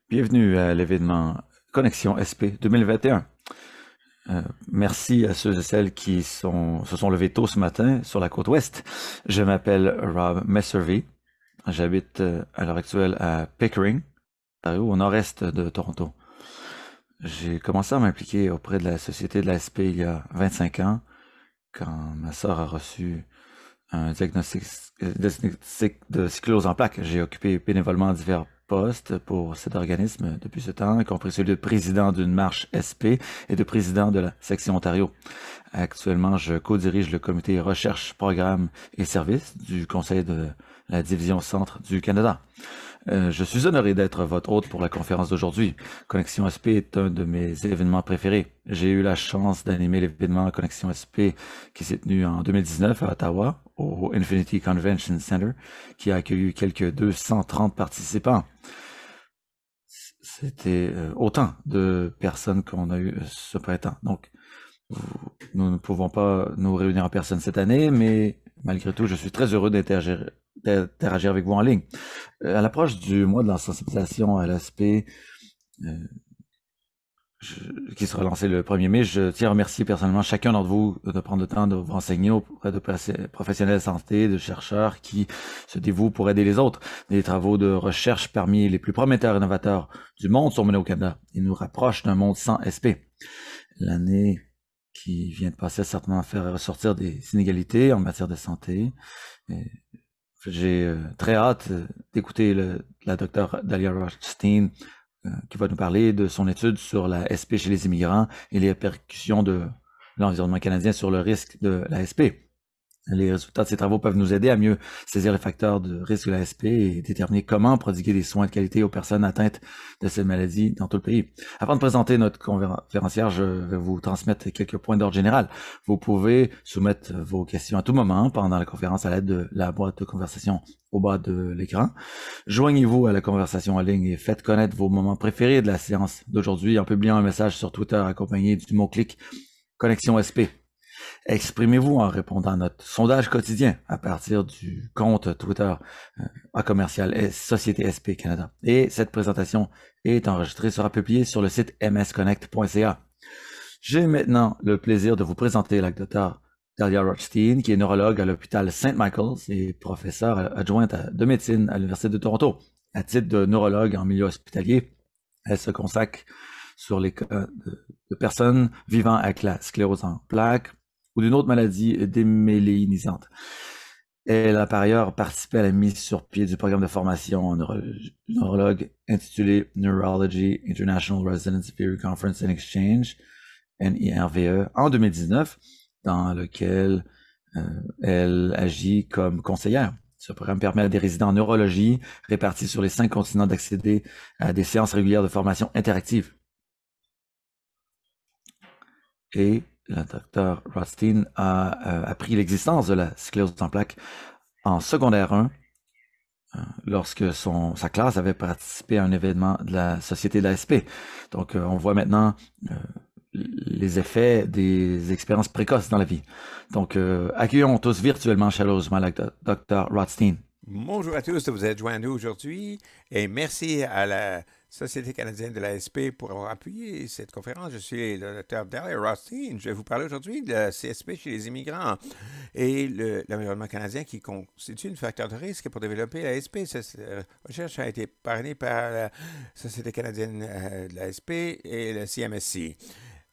Bienvenue à l'événement Connexion SP 2021. Merci à ceux et celles qui se sont levés tôt ce matin sur la côte ouest. Je m'appelle Rob Messervy. J'habite à l'heure actuelle à Pickering, Ontario, au nord-est de Toronto. J'ai commencé à m'impliquer auprès de la Société de la SP il y a 25 ans, quand ma sœur a reçu un diagnostic de sclérose en plaques. J'ai occupé bénévolement divers postes pour cet organisme depuis ce temps, y compris celui de président d'une marche SP et de président de la section Ontario. Actuellement, je co-dirige le comité recherche, programme et services du Conseil de la division centre du Canada. Je suis honoré d'être votre hôte pour la conférence d'aujourd'hui. Connexion SP est un de mes événements préférés. J'ai eu la chance d'animer l'événement Connexion SP qui s'est tenu en 2019 à Ottawa, au Infinity Convention Center, qui a accueilli quelques 230 participants. C'était autant de personnes qu'on a eu ce printemps. Donc, nous ne pouvons pas nous réunir en personne cette année, mais malgré tout, je suis très heureux d'interagir avec vous en ligne. À l'approche du mois de la sensibilisation à l'aspect qui sera lancé le 1er mai, je tiens à remercier personnellement chacun d'entre vous de prendre le temps de vous renseigner auprès de professionnels de santé, de chercheurs qui se dévouent pour aider les autres. Des travaux de recherche parmi les plus prometteurs et innovateurs du monde sont menés au Canada et nous rapprochent d'un monde sans SP. L'année qui vient de passer a certainement faire ressortir des inégalités en matière de santé. J'ai très hâte d'écouter la docteure Dahlia Rothstein qui va nous parler de son étude sur la SP chez les immigrants et les répercussions de l'environnement canadien sur le risque de la SP. Les résultats de ces travaux peuvent nous aider à mieux saisir les facteurs de risque de la SP et déterminer comment prodiguer des soins de qualité aux personnes atteintes de cette maladie dans tout le pays. Avant de présenter notre conférencière, je vais vous transmettre quelques points d'ordre général. Vous pouvez soumettre vos questions à tout moment pendant la conférence à l'aide de la boîte de conversation au bas de l'écran. Joignez-vous à la conversation en ligne et faites connaître vos moments préférés de la séance d'aujourd'hui en publiant un message sur Twitter accompagné du mot-clic Connexion SP. Exprimez-vous en répondant à notre sondage quotidien à partir du compte Twitter à commercial Société SP Canada. Et cette présentation est enregistrée, sera publiée sur le site msconnect.ca. J'ai maintenant le plaisir de vous présenter la docteure Dahlia Rothstein, qui est neurologue à l'hôpital St. Michael's et professeure adjointe de médecine à l'Université de Toronto. À titre de neurologue en milieu hospitalier, elle se consacre sur les cas de personnes vivant avec la sclérose en plaques, ou d'une autre maladie démyélinisante. Elle a par ailleurs participé à la mise sur pied du programme de formation en neurologue intitulé Neurology International Residence Theory Conference and Exchange, NIRVE, en 2019, dans lequel elle agit comme conseillère. Ce programme permet à des résidents en neurologie répartis sur les 5 continents d'accéder à des séances régulières de formation interactive. Et la docteure Rothstein a appris l'existence de la sclérose en plaques en secondaire 1 lorsque sa classe avait participé à un événement de la Société de la SP. Donc, on voit maintenant les effets des expériences précoces dans la vie. Donc, accueillons tous virtuellement chaleureusement la docteure Rothstein. Bonjour à tous de vous être joints à nous aujourd'hui et merci à la Société canadienne de l'ASP pour avoir appuyé cette conférence. Je suis le docteur Dahlia Rothstein. Je vais vous parler aujourd'hui de la CSP chez les immigrants et l'environnement canadien qui constitue un facteur de risque pour développer l'ASP. Cette recherche a été parrainée par la Société canadienne de l'ASP et le CMSC.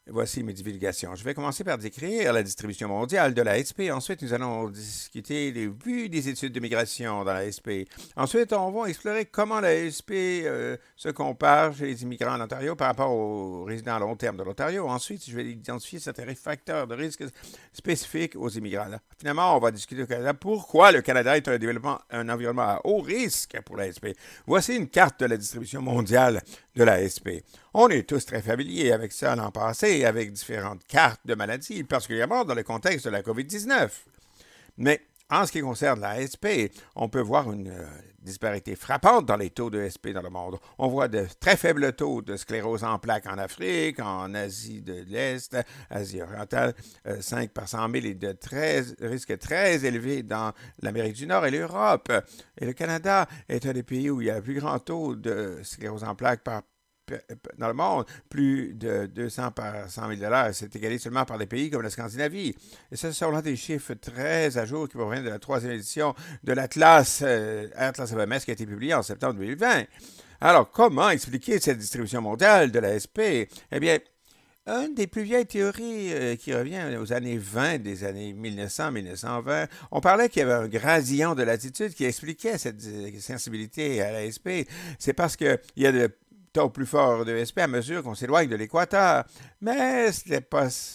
Voici mes divulgations. Je vais commencer par décrire la distribution mondiale de la SP. Ensuite, nous allons discuter des buts des études de migration dans la SP. Ensuite, on va explorer comment la SP se compare chez les immigrants en Ontario par rapport aux résidents à long terme de l'Ontario. Ensuite, je vais identifier certains facteurs de risque spécifiques aux immigrants. Finalement, on va discuter au Canada pourquoi le Canada est un environnement à haut risque pour la SP. Voici une carte de la distribution mondiale de la SP. On est tous très familiers avec ça l'an passé, avec différentes cartes de maladies, particulièrement dans le contexte de la COVID-19. Mais En ce qui concerne la SP, on peut voir une disparité frappante dans les taux de SP dans le monde. On voit de très faibles taux de sclérose en plaques en Afrique, en Asie de l'Est, Asie orientale, 5 par 100 000 et de risques très élevés dans l'Amérique du Nord et l'Europe. Et le Canada est un des pays où il y a le plus grand taux de sclérose en plaques dans le monde, plus de 200 par 100 000 $. C'est égalé seulement par des pays comme la Scandinavie. Et ce sont là des chiffres très à jour qui proviennent de la 3e édition de l'Atlas Atlas OMS qui a été publié en septembre 2020. Alors, comment expliquer cette distribution mondiale de la SP? Eh bien, une des plus vieilles théories qui revient aux années 20, des années 1900-1920, on parlait qu'il y avait un gradient de latitude qui expliquait cette sensibilité à la SP. C'est parce qu'il y a de taux plus fort de SP à mesure qu'on s'éloigne de l'équateur. Mais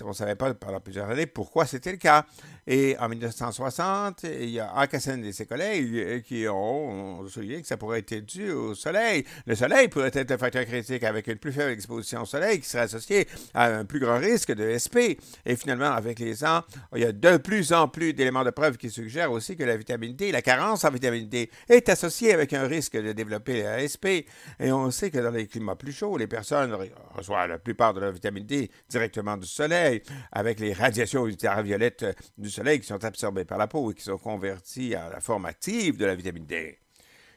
on ne savait pas pendant plusieurs années pourquoi c'était le cas. Et en 1960, il y a Akasen et ses collègues qui ont souligné que ça pourrait être dû au soleil. Le soleil pourrait être un facteur critique avec une plus faible exposition au soleil qui serait associée à un plus grand risque de SP. Et finalement, avec les ans, il y a de plus en plus d'éléments de preuve qui suggèrent aussi que la vitamine D, la carence en vitamine D, est associée avec un risque de développer la SP. Et on sait que dans les climats plus chauds, les personnes reçoivent la plupart de leur vitamine D directement du soleil, avec les radiations ultraviolettes du soleil qui sont absorbées par la peau et qui sont converties à la forme active de la vitamine D.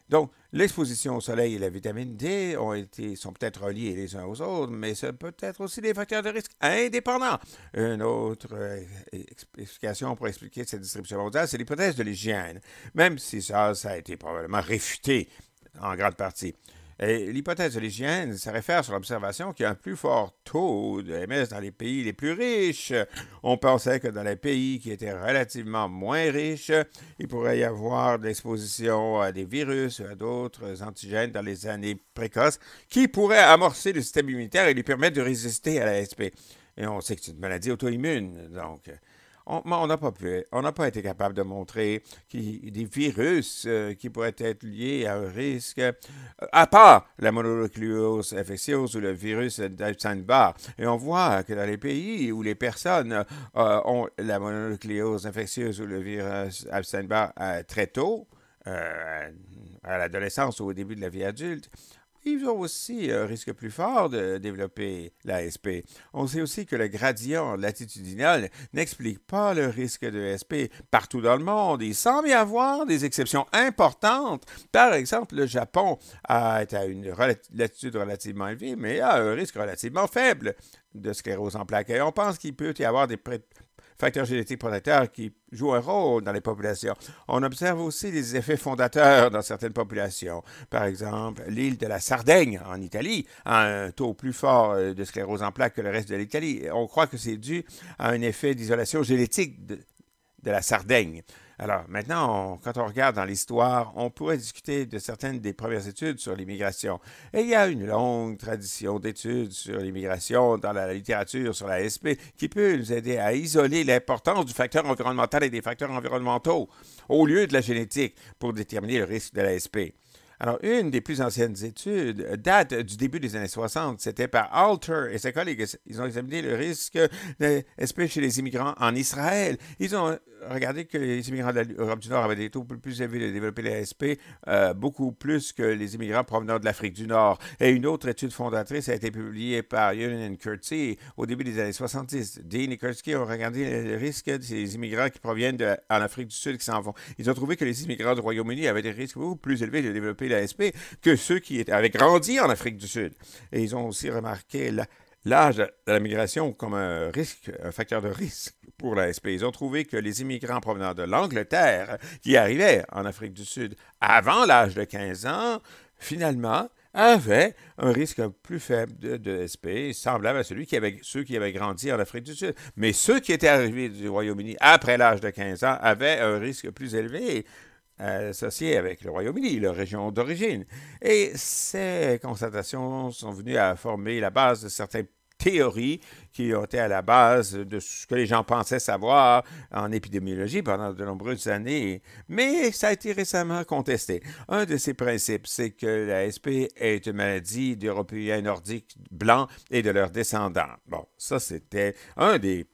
Donc, l'exposition au soleil et la vitamine D sont peut-être reliés les uns aux autres, mais c'est peut-être aussi des facteurs de risque indépendants. Une autre explication pour expliquer cette distribution mondiale, c'est l'hypothèse de l'hygiène, même si ça a été probablement réfuté en grande partie. Et l'hypothèse de l'hygiène, ça réfère sur l'observation qu'il y a un plus fort taux de MS dans les pays les plus riches. On pensait que dans les pays qui étaient relativement moins riches, il pourrait y avoir de l'exposition à des virus, à d'autres antigènes dans les années précoces qui pourraient amorcer le système immunitaire et lui permettre de résister à la SP. Et on sait que c'est une maladie auto-immune, donc on n'a pas été capable de montrer des virus qui pourraient être liés à un risque, à part la mononucléose infectieuse ou le virus d'Epstein-Barr. Et on voit que dans les pays où les personnes ont la mononucléose infectieuse ou le virus Epstein-Barr très tôt, à l'adolescence ou au début de la vie adulte, ils ont aussi un risque plus fort de développer l'ASP. On sait aussi que le gradient latitudinal n'explique pas le risque de SP partout dans le monde. Il semble y avoir des exceptions importantes. Par exemple, le Japon est à une latitude relativement élevée, mais a un risque relativement faible de sclérose en plaques. Et on pense qu'il peut y avoir des facteurs génétiques protecteurs qui jouent un rôle dans les populations. On observe aussi des effets fondateurs dans certaines populations. Par exemple, l'île de la Sardaigne, en Italie, a un taux plus fort de sclérose en plaques que le reste de l'Italie. On croit que c'est dû à un effet d'isolation génétique de la Sardaigne. Alors, maintenant, quand on regarde dans l'histoire, on pourrait discuter de certaines des premières études sur l'immigration. Et il y a une longue tradition d'études sur l'immigration dans la littérature sur la SP qui peut nous aider à isoler l'importance du facteur environnemental et des facteurs environnementaux au lieu de la génétique pour déterminer le risque de la SP. Alors, une des plus anciennes études date du début des années 60. C'était par Alter et ses collègues. Ils ont examiné le risque de SP chez les immigrants en Israël. Ils ont regardé que les immigrants de l'Europe du Nord avaient des taux plus élevés de développer les SP, beaucoup plus que les immigrants provenant de l'Afrique du Nord. Et une autre étude fondatrice a été publiée par Union et Kurtzky au début des années 70. Dean et Kurtzky ont regardé le risque de ces immigrants qui proviennent en Afrique du Sud qui s'en vont. Ils ont trouvé que les immigrants du Royaume-Uni avaient des risques beaucoup plus élevés de développer la SP que ceux qui avaient grandi en Afrique du Sud. Et ils ont aussi remarqué l'âge de la migration comme un facteur de risque pour la SP. Ils ont trouvé que les immigrants provenant de l'Angleterre qui arrivaient en Afrique du Sud avant l'âge de 15 ans, finalement, avaient un risque plus faible de SP, semblable à ceux qui avaient grandi en Afrique du Sud. Mais ceux qui étaient arrivés du Royaume-Uni après l'âge de 15 ans avaient un risque plus élevé associé avec le Royaume-Uni, leur région d'origine. Et ces constatations sont venues à former la base de certaines théories qui ont été à la base de ce que les gens pensaient savoir en épidémiologie pendant de nombreuses années. Mais ça a été récemment contesté. Un de ces principes, c'est que la SP est une maladie d'Européens nordiques blancs et de leurs descendants. Bon, ça, c'était un des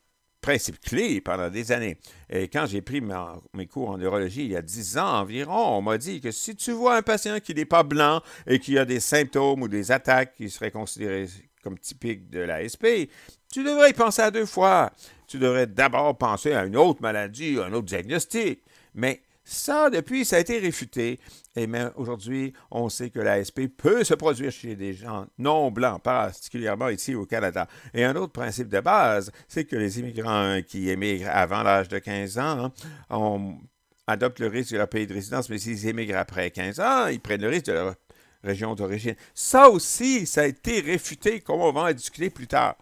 principe clé pendant des années. Et quand j'ai pris mes cours en neurologie il y a 10 ans environ, on m'a dit que si tu vois un patient qui n'est pas blanc et qui a des symptômes ou des attaques qui seraient considérés comme typiques de l'ASP, tu devrais y penser à 2 fois. Tu devrais d'abord penser à une autre maladie, un autre diagnostic. Mais ça, depuis, ça a été réfuté. Et même aujourd'hui, on sait que l'ASP peut se produire chez des gens non blancs, particulièrement ici au Canada. Et un autre principe de base, c'est que les immigrants qui émigrent avant l'âge de 15 ans adoptent le risque de leur pays de résidence, mais s'ils émigrent après 15 ans, ils prennent le risque de leur région d'origine. Ça aussi, ça a été réfuté, comme on va en discuter plus tard.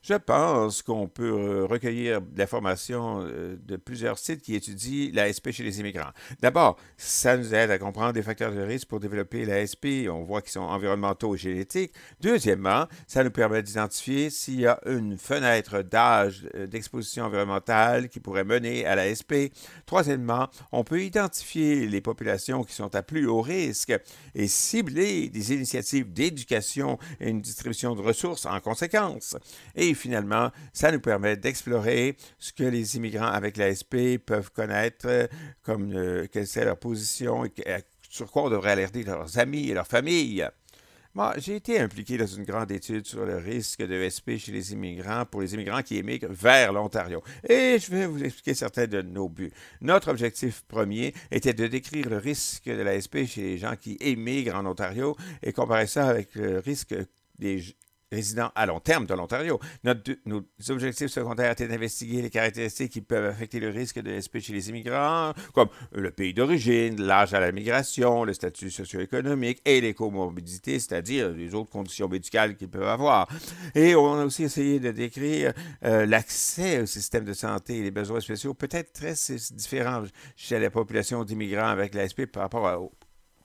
Je pense qu'on peut recueillir de l'information de plusieurs sites qui étudient l'ASP chez les immigrants. D'abord, ça nous aide à comprendre des facteurs de risque pour développer l'ASP. On voit qu'ils sont environnementaux et génétiques. Deuxièmement, ça nous permet d'identifier s'il y a une fenêtre d'âge d'exposition environnementale qui pourrait mener à l'ASP. Troisièmement, on peut identifier les populations qui sont à plus haut risque et cibler des initiatives d'éducation et une distribution de ressources en conséquence. Et finalement, ça nous permet d'explorer ce que les immigrants avec l'ASP peuvent connaître, comme quelle est leur position et sur quoi on devrait alerter leurs amis et leurs familles. Moi, j'ai été impliqué dans une grande étude sur le risque de l'ASP chez les immigrants pour les immigrants qui émigrent vers l'Ontario. Et je vais vous expliquer certains de nos buts. Notre objectif premier était de décrire le risque de l'ASP chez les gens qui émigrent en Ontario et comparer ça avec le risque des résidents à long terme de l'Ontario. Nos objectifs secondaires étaient d'investiguer les caractéristiques qui peuvent affecter le risque de l'ASP chez les immigrants, comme le pays d'origine, l'âge à la migration, le statut socio-économique et les comorbidités, c'est-à-dire les autres conditions médicales qu'ils peuvent avoir. Et on a aussi essayé de décrire l'accès au système de santé et les besoins spéciaux, peut-être très différents chez la population d'immigrants avec l'ASP par rapport aux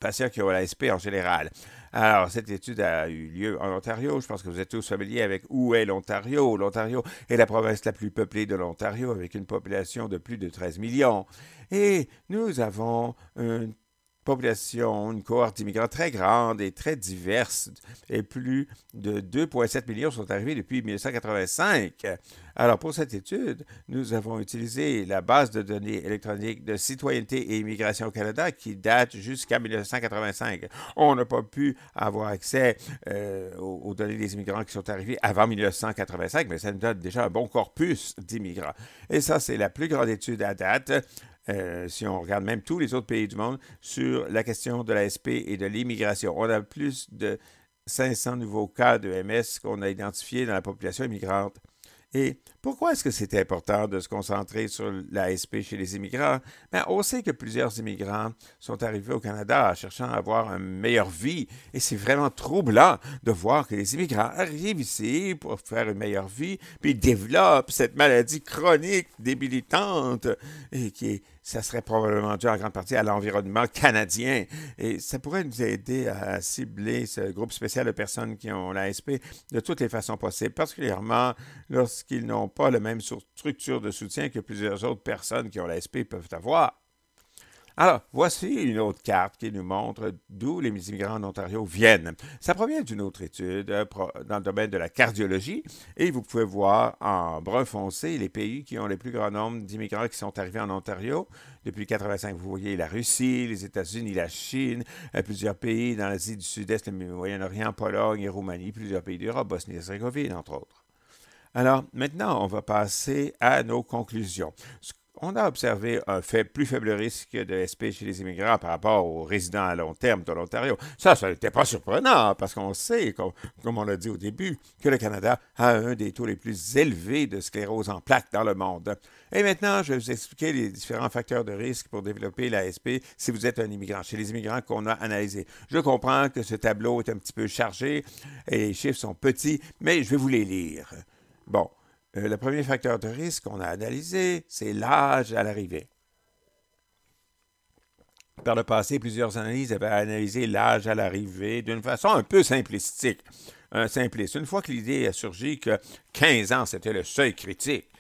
patients qui ont l'ASP en général. Alors, cette étude a eu lieu en Ontario. Je pense que vous êtes tous familiers avec où est l'Ontario. L'Ontario est la province la plus peuplée de l'Ontario avec une population de plus de 13 millions. Et nous avons une population, une cohorte d'immigrants très grande et très diverse, et plus de 2,7 millions sont arrivés depuis 1985. Alors, pour cette étude, nous avons utilisé la base de données électronique de citoyenneté et immigration au Canada qui date jusqu'à 1985. On n'a pas pu avoir accès aux données des immigrants qui sont arrivés avant 1985, mais ça nous donne déjà un bon corpus d'immigrants. Et ça, c'est la plus grande étude à date. Si on regarde même tous les autres pays du monde, sur la question de l'ASP et de l'immigration. On a plus de 500 nouveaux cas de MS qu'on a identifiés dans la population immigrante. Et pourquoi est-ce que c'est important de se concentrer sur l'ASP chez les immigrants? Bien, on sait que plusieurs immigrants sont arrivés au Canada cherchant à avoir une meilleure vie. Et c'est vraiment troublant de voir que les immigrants arrivent ici pour faire une meilleure vie, puis ils développent cette maladie chronique débilitante et ça serait probablement dû en grande partie à l'environnement canadien. Et ça pourrait nous aider à cibler ce groupe spécial de personnes qui ont l'ASP de toutes les façons possibles, particulièrement lorsqu'ils n'ont pas la même structure de soutien que plusieurs autres personnes qui ont l'ASP peuvent avoir. Alors, voici une autre carte qui nous montre d'où les immigrants en Ontario viennent. Ça provient d'une autre étude dans le domaine de la cardiologie et vous pouvez voir en brun foncé les pays qui ont le plus grand nombre d'immigrants qui sont arrivés en Ontario depuis 1985. Vous voyez la Russie, les États-Unis, la Chine, plusieurs pays dans l'Asie du Sud-Est, le Moyen-Orient, Pologne et Roumanie, plusieurs pays d'Europe, Bosnie-Herzégovine, entre autres. Alors, maintenant, on va passer à nos conclusions. On a observé un plus faible risque de SP chez les immigrants par rapport aux résidents à long terme de l'Ontario. Ça n'était pas surprenant parce qu'on sait, comme on l'a dit au début, que le Canada a un des taux les plus élevés de sclérose en plaques dans le monde. Et maintenant, je vais vous expliquer les différents facteurs de risque pour développer l'ASP si vous êtes un immigrant, chez les immigrants qu'on a analysés. Je comprends que ce tableau est un petit peu chargé et les chiffres sont petits, mais je vais vous les lire. Bon. Le premier facteur de risque qu'on a analysé, c'est l'âge à l'arrivée. Par le passé, plusieurs analyses avaient analysé l'âge à l'arrivée d'une façon un peu simplistique. Une fois que l'idée a surgi que 15 ans, c'était le seuil critique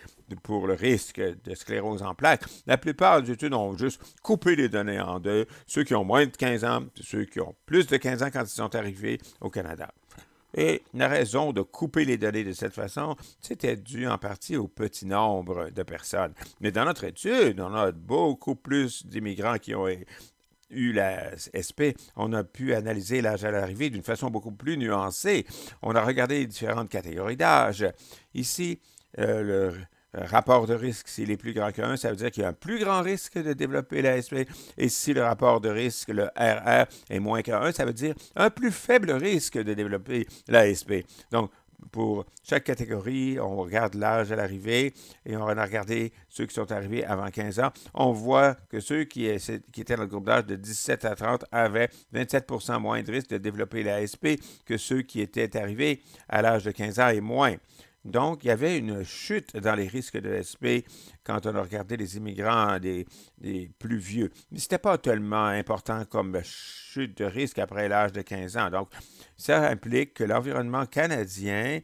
pour le risque de sclérose en plaques, la plupart des études ont juste coupé les données en deux, ceux qui ont moins de 15 ans, ceux qui ont plus de 15 ans quand ils sont arrivés au Canada. Et la raison de couper les données de cette façon, c'était dû en partie au petit nombre de personnes. Mais dans notre étude, on a beaucoup plus d'immigrants qui ont eu la SP, on a pu analyser l'âge à l'arrivée d'une façon beaucoup plus nuancée. On a regardé les différentes catégories d'âge. Ici, le rapport de risque, s'il est plus grand que 1, ça veut dire qu'il y a un plus grand risque de développer la SP. Et si le rapport de risque, le RR, est moins que 1, ça veut dire un plus faible risque de développer la SP. Donc, pour chaque catégorie, on regarde l'âge à l'arrivée et on a regardé ceux qui sont arrivés avant 15 ans. On voit que ceux qui étaient dans le groupe d'âge de 17 à 30 avaient 27 % moins de risque de développer la SP que ceux qui étaient arrivés à l'âge de 15 ans et moins. Donc, il y avait une chute dans les risques de SP quand on a regardé les immigrants des plus vieux. Mais ce n'était pas tellement important comme chute de risque après l'âge de 15 ans. Donc, ça implique que l'environnement canadien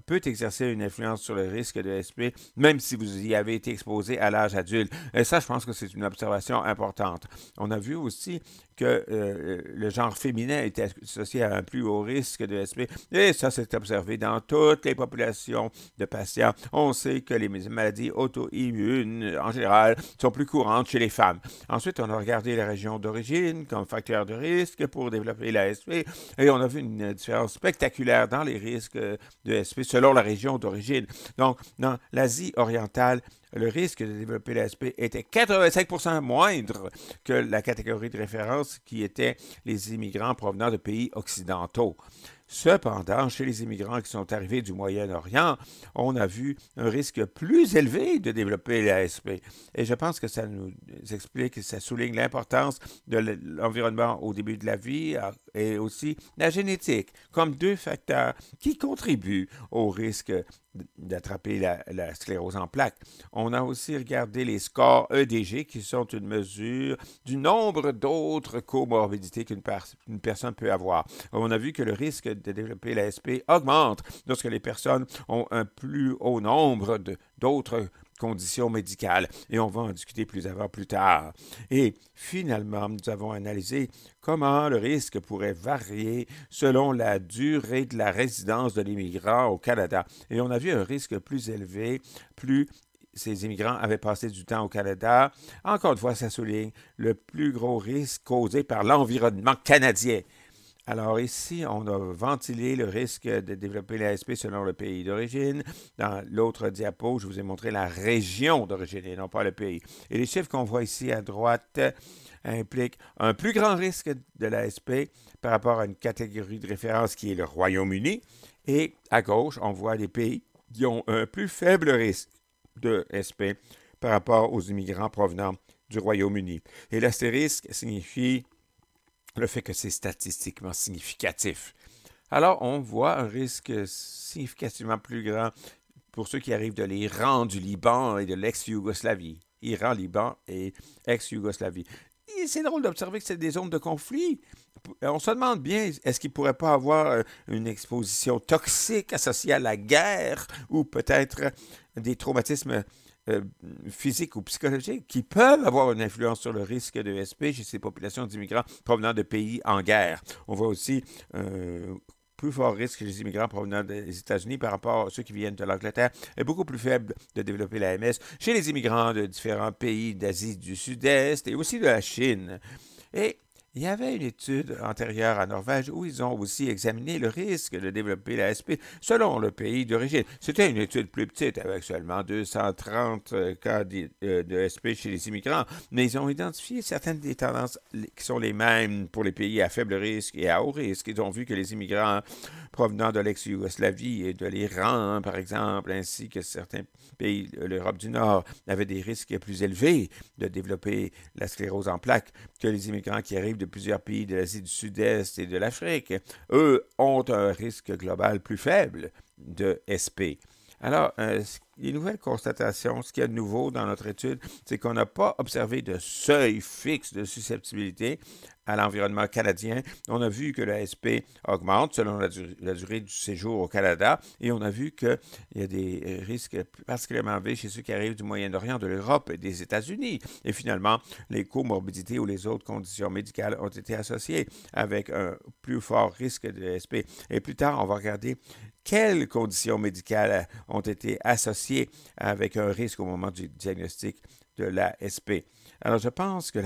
peut exercer une influence sur le risque de SP, même si vous y avez été exposé à l'âge adulte. Et ça, je pense que c'est une observation importante. On a vu aussi que le genre féminin était associé à un plus haut risque de SP. Et ça, c'est observé dans toutes les populations de patients. On sait que les maladies auto-immunes, en général, sont plus courantes chez les femmes. Ensuite, on a regardé la région d'origine comme facteur de risque pour développer la SP. Et on a vu une différence spectaculaire dans les risques de SP selon la région d'origine. Donc, dans l'Asie orientale, le risque de développer la SP était 85 % moindre que la catégorie de référence qui était les immigrants provenant de pays occidentaux. Cependant, chez les immigrants qui sont arrivés du Moyen-Orient, on a vu un risque plus élevé de développer la SP. Et je pense que ça nous explique, ça souligne l'importance de l'environnement au début de la vie et aussi la génétique comme deux facteurs qui contribuent au risque d'attraper la sclérose en plaques. On a aussi regardé les scores EDG qui sont une mesure du nombre d'autres comorbidités qu'une personne peut avoir. On a vu que le risque de développer la SP augmente lorsque les personnes ont un plus haut nombre d'autres conditions médicales. Et on va en discuter plus tard. Et finalement, nous avons analysé comment le risque pourrait varier selon la durée de la résidence de l'immigrant au Canada. Et on a vu un risque plus élevé, plus ces immigrants avaient passé du temps au Canada. Encore une fois, ça souligne le plus gros risque causé par l'environnement canadien. Alors ici, on a ventilé le risque de développer l'ASP selon le pays d'origine. Dans l'autre diapo, je vous ai montré la région d'origine et non pas le pays. Et les chiffres qu'on voit ici à droite impliquent un plus grand risque de l'ASP par rapport à une catégorie de référence qui est le Royaume-Uni. Et à gauche, on voit des pays qui ont un plus faible risque de SP par rapport aux immigrants provenant du Royaume-Uni. Et l'astérisque signifie le fait que c'est statistiquement significatif. Alors, on voit un risque significativement plus grand pour ceux qui arrivent de l'Iran, du Liban et de l'ex-Yougoslavie. Iran, Liban et ex-Yougoslavie. Et c'est drôle d'observer que c'est des zones de conflit. On se demande bien, est-ce qu'il ne pourrait pas avoir une exposition toxique associée à la guerre ou peut-être des traumatismes physiques ou psychologiques qui peuvent avoir une influence sur le risque de SP chez ces populations d'immigrants provenant de pays en guerre. On voit aussi plus fort risque chez les immigrants provenant des États-Unis par rapport à ceux qui viennent de l'Angleterre est beaucoup plus faible de développer la MS chez les immigrants de différents pays d'Asie du Sud-Est et aussi de la Chine. Et il y avait une étude antérieure à Norvège où ils ont aussi examiné le risque de développer la SP selon le pays d'origine. C'était une étude plus petite avec seulement 230 cas de SP chez les immigrants, mais ils ont identifié certaines des tendances qui sont les mêmes pour les pays à faible risque et à haut risque. Ils ont vu que les immigrants provenant de l'ex-Yougoslavie et de l'Iran, par exemple, ainsi que certains pays de l'Europe du Nord, avaient des risques plus élevés de développer la sclérose en plaques que les immigrants qui arrivent de plusieurs pays de l'Asie du Sud-Est et de l'Afrique. Eux ont un risque global plus faible de SP. Alors, les nouvelles constatations, ce qu'il y a de nouveau dans notre étude, c'est qu'on n'a pas observé de seuil fixe de susceptibilité à l'environnement canadien. On a vu que l'ASP augmente selon la durée du séjour au Canada et on a vu qu'il y a des risques particulièrement élevés chez ceux qui arrivent du Moyen-Orient, de l'Europe et des États-Unis. Et finalement, les comorbidités ou les autres conditions médicales ont été associées avec un plus fort risque de l'ASP. Et plus tard, on va regarder quelles conditions médicales ont été associées avec un risque au moment du diagnostic de l'ASP. Alors, je pense que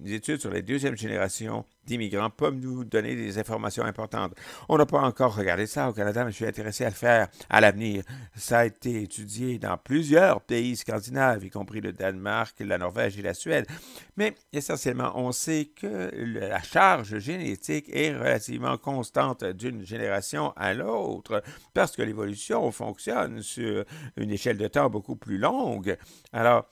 les études sur les deuxièmes générations d'immigrants peuvent nous donner des informations importantes. On n'a pas encore regardé ça au Canada, mais je suis intéressé à le faire à l'avenir. Ça a été étudié dans plusieurs pays scandinaves, y compris le Danemark, la Norvège et la Suède. Mais essentiellement, on sait que la charge génétique est relativement constante d'une génération à l'autre parce que l'évolution fonctionne sur une échelle de temps beaucoup plus longue. Alors,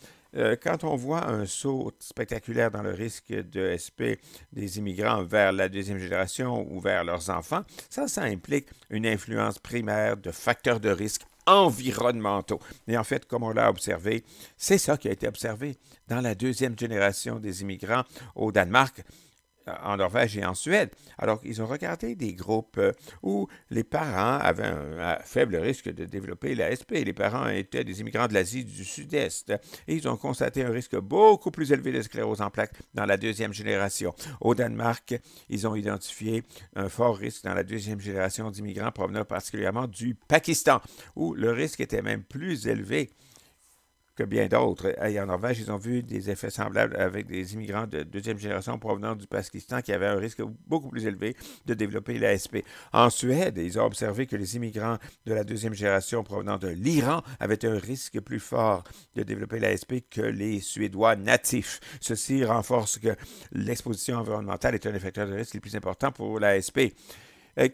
quand on voit un saut spectaculaire dans le risque de SP des immigrants vers la deuxième génération ou vers leurs enfants, ça implique une influence primaire de facteurs de risque environnementaux. Et en fait, comme on l'a observé, c'est ça qui a été observé dans la deuxième génération des immigrants au Danemark, en Norvège et en Suède. Alors, ils ont regardé des groupes où les parents avaient un faible risque de développer l'ASP. Les parents étaient des immigrants de l'Asie du Sud-Est et ils ont constaté un risque beaucoup plus élevé de sclérose en plaques dans la deuxième génération. Au Danemark, ils ont identifié un fort risque dans la deuxième génération d'immigrants provenant particulièrement du Pakistan, où le risque était même plus élevé que bien d'autres. Et en Norvège, ils ont vu des effets semblables avec des immigrants de deuxième génération provenant du Pakistan qui avaient un risque beaucoup plus élevé de développer l'ASP. En Suède, ils ont observé que les immigrants de la deuxième génération provenant de l'Iran avaient un risque plus fort de développer l'ASP que les Suédois natifs. Ceci renforce que l'exposition environnementale est un des facteurs de risque les plus importants pour l'ASP.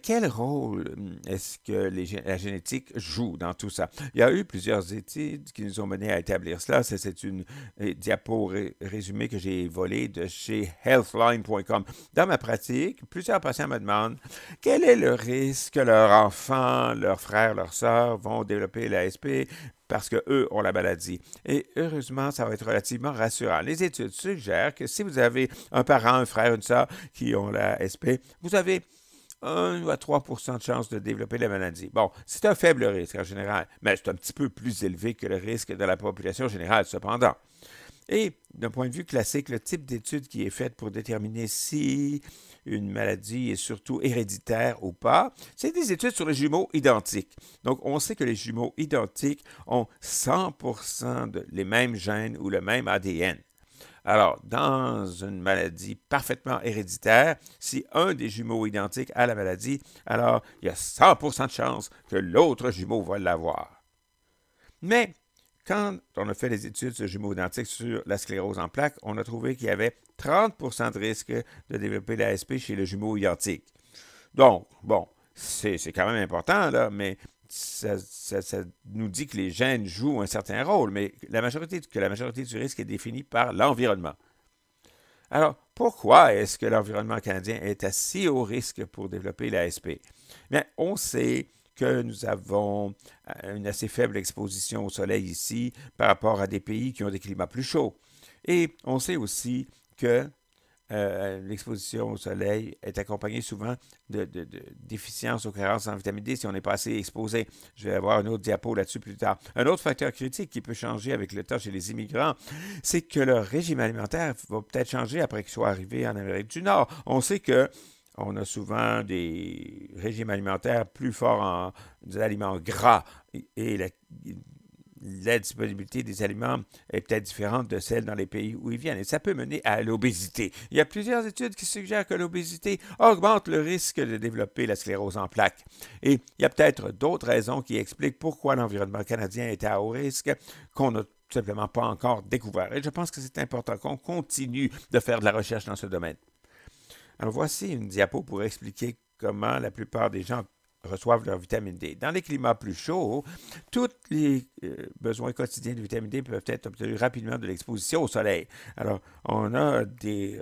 Quel rôle est-ce que la génétique joue dans tout ça? Il y a eu plusieurs études qui nous ont menés à établir cela. C'est une diapo résumée que j'ai volée de chez healthline.com. Dans ma pratique, plusieurs patients me demandent quel est le risque que leurs enfants, leurs frères, leurs sœurs vont développer l'ASP parce qu'eux ont la maladie. Et heureusement, ça va être relativement rassurant. Les études suggèrent que si vous avez un parent, un frère, une sœur qui ont l'ASP, vous avez 1 à 3 de chances de développer la maladie. Bon, c'est un faible risque en général, mais c'est un petit peu plus élevé que le risque de la population générale, cependant. Et d'un point de vue classique, le type d'étude qui est faite pour déterminer si une maladie est surtout héréditaire ou pas, c'est des études sur les jumeaux identiques. Donc, on sait que les jumeaux identiques ont 100% les mêmes gènes ou le même ADN. Alors, dans une maladie parfaitement héréditaire, si un des jumeaux identiques a la maladie, alors il y a 100% de chances que l'autre jumeau va l'avoir. Mais quand on a fait les études sur jumeaux identiques sur la sclérose en plaques, on a trouvé qu'il y avait 30% de risque de développer l'ASP chez le jumeau identique. Donc, bon, c'est quand même important, là, mais ça nous dit que les gènes jouent un certain rôle, mais la majorité du risque est définie par l'environnement. Alors, pourquoi est-ce que l'environnement canadien est à si haut risque pour développer l'ASP? Bien, on sait que nous avons une assez faible exposition au soleil ici par rapport à des pays qui ont des climats plus chauds. Et on sait aussi que l'exposition au soleil est accompagnée souvent de déficiences ou carences en vitamine D si on n'est pas assez exposé. Je vais avoir une autre diapo là-dessus plus tard. Un autre facteur critique qui peut changer avec le temps chez les immigrants, c'est que leur régime alimentaire va peut-être changer après qu'ils soient arrivés en Amérique du Nord. On sait que on a souvent des régimes alimentaires plus forts en aliments gras et la disponibilité des aliments est peut-être différente de celle dans les pays où ils viennent. Et ça peut mener à l'obésité. Il y a plusieurs études qui suggèrent que l'obésité augmente le risque de développer la sclérose en plaques. Et il y a peut-être d'autres raisons qui expliquent pourquoi l'environnement canadien est à haut risque qu'on n'a tout simplement pas encore découvert. Et je pense que c'est important qu'on continue de faire de la recherche dans ce domaine. Alors voici une diapo pour expliquer comment la plupart des gens reçoivent leur vitamine D. Dans les climats plus chauds, tous les besoins quotidiens de vitamine D peuvent être obtenus rapidement de l'exposition au soleil. Alors, on a des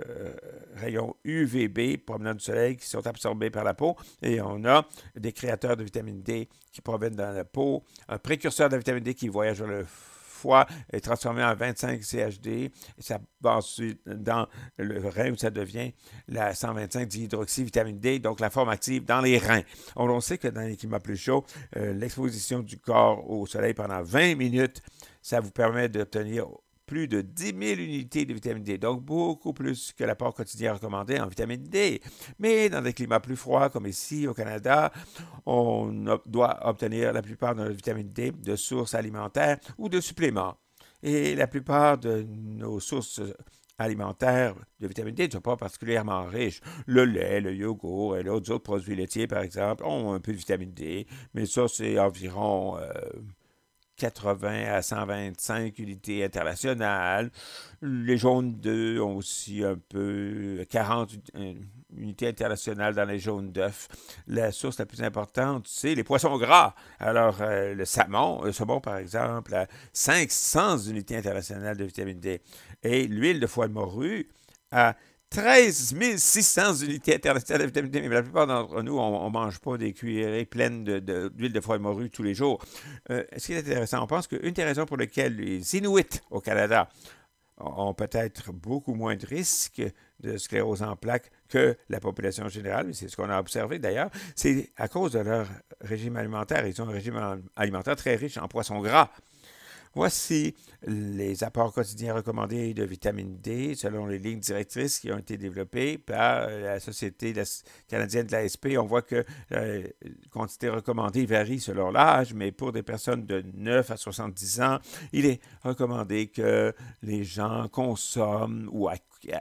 rayons UVB provenant du soleil qui sont absorbés par la peau et on a des créateurs de vitamine D qui proviennent dans la peau, un précurseur de vitamine D qui voyage vers le foie est transformé en 25 CHD et ça va ensuite dans le rein où ça devient la 125 dihydroxyvitamine D, donc la forme active dans les reins. On sait que dans les climats plus chauds, l'exposition du corps au soleil pendant 20 minutes, ça vous permet d'obtenir plus de 10 000 unités de vitamine D, donc beaucoup plus que l'apport quotidien recommandé en vitamine D. Mais dans des climats plus froids, comme ici au Canada, on doit obtenir la plupart de notre vitamine D de sources alimentaires ou de suppléments. Et la plupart de nos sources alimentaires de vitamine D ne sont pas particulièrement riches. Le lait, le yogourt et d'autres produits laitiers, par exemple, ont un peu de vitamine D, mais ça, c'est environ 80 à 125 unités internationales. Les jaunes d'œufs ont aussi un peu 40 unités internationales dans les jaunes d'œufs. La source la plus importante, c'est les poissons gras. Alors, le saumon, par exemple, a 500 unités internationales de vitamine D. Et l'huile de foie de morue a 13 600 unités internationales de vitamine D, mais la plupart d'entre nous, on ne mange pas des cuillerées pleines d'huile de foie de morue tous les jours. Ce qui est intéressant, on pense qu'une des raisons pour lesquelles les Inuits au Canada ont peut-être beaucoup moins de risques de sclérose en plaques que la population générale, mais c'est ce qu'on a observé d'ailleurs, c'est à cause de leur régime alimentaire. Ils ont un régime alimentaire très riche en poissons gras. Voici les apports quotidiens recommandés de vitamine D selon les lignes directrices qui ont été développées par la Société canadienne de l'ASP. On voit que la quantité recommandée varie selon l'âge, mais pour des personnes de 9 à 70 ans, il est recommandé que les gens consomment ou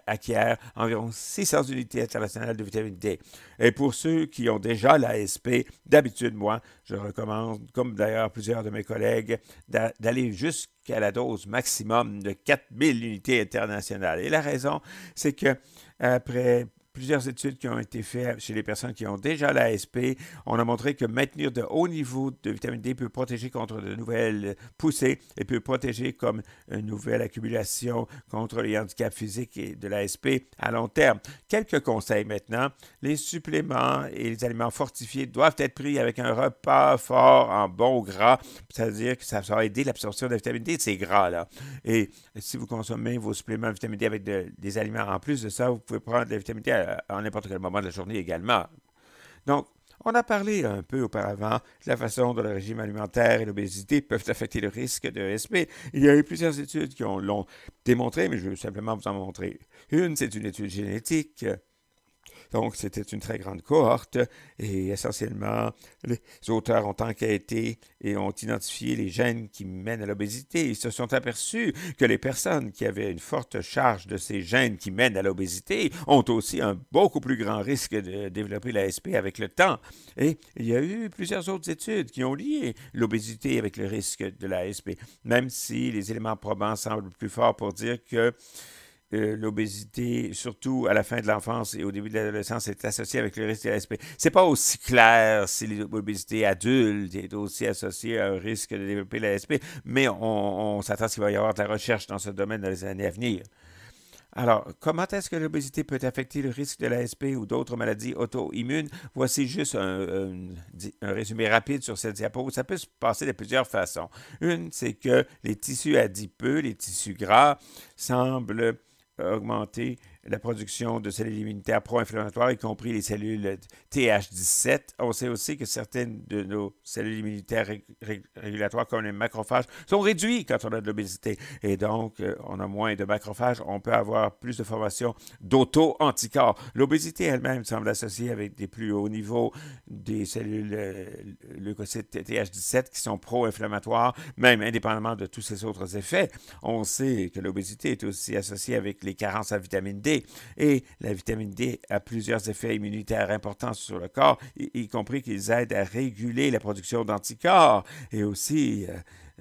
acquièrent environ 600 unités internationales de vitamine D. Et pour ceux qui ont déjà l'ASP, d'habitude, moi, je recommande, comme d'ailleurs plusieurs de mes collègues, d'aller jusqu'à la dose maximum de 4000 unités internationales. Et la raison, c'est que après plusieurs études qui ont été faites chez les personnes qui ont déjà l'ASP, on a montré que maintenir de hauts niveaux de vitamine D peut protéger contre de nouvelles poussées et peut protéger comme une nouvelle accumulation contre les handicaps physiques et de l'ASP à long terme. Quelques conseils maintenant. Les suppléments et les aliments fortifiés doivent être pris avec un repas fort en bon gras, c'est-à-dire que ça va aider l'absorption de la vitamine D de ces gras-là. Et si vous consommez vos suppléments de vitamine D avec des aliments en plus de ça, vous pouvez prendre de la vitamine D à n'importe quel moment de la journée également. Donc, on a parlé un peu auparavant de la façon dont le régime alimentaire et l'obésité peuvent affecter le risque de ESP. Il y a eu plusieurs études qui l'ont démontré, mais je veux simplement vous en montrer une. C'est une étude génétique. Donc, c'était une très grande cohorte et essentiellement, les auteurs ont enquêté et ont identifié les gènes qui mènent à l'obésité. Ils se sont aperçus que les personnes qui avaient une forte charge de ces gènes qui mènent à l'obésité ont aussi un beaucoup plus grand risque de développer l'ASP avec le temps. Et il y a eu plusieurs autres études qui ont lié l'obésité avec le risque de l'ASP, même si les éléments probants semblent plus forts pour dire que l'obésité, surtout à la fin de l'enfance et au début de l'adolescence, est associée avec le risque de l'ASP. C'est pas aussi clair si l'obésité adulte est aussi associée à un risque de développer l'ASP, mais on s'attend qu'il va y avoir de la recherche dans ce domaine dans les années à venir. Alors, comment est-ce que l'obésité peut affecter le risque de l'ASP ou d'autres maladies auto-immunes? Voici juste un résumé rapide sur cette diapo. Ça peut se passer de plusieurs façons. Une, c'est que les tissus adipeux, les tissus gras, semblent augmenter la production de cellules immunitaires pro-inflammatoires, y compris les cellules TH17. On sait aussi que certaines de nos cellules immunitaires régulatoires, comme les macrophages, sont réduites quand on a de l'obésité. Et donc, on a moins de macrophages, on peut avoir plus de formation d'auto-anticorps. L'obésité elle-même semble associée avec des plus hauts niveaux des cellules leucocytes TH17 qui sont pro-inflammatoires, même indépendamment de tous ces autres effets. On sait que l'obésité est aussi associée avec les carences en vitamine D. Et la vitamine D a plusieurs effets immunitaires importants sur le corps, y compris qu'ils aident à réguler la production d'anticorps et aussi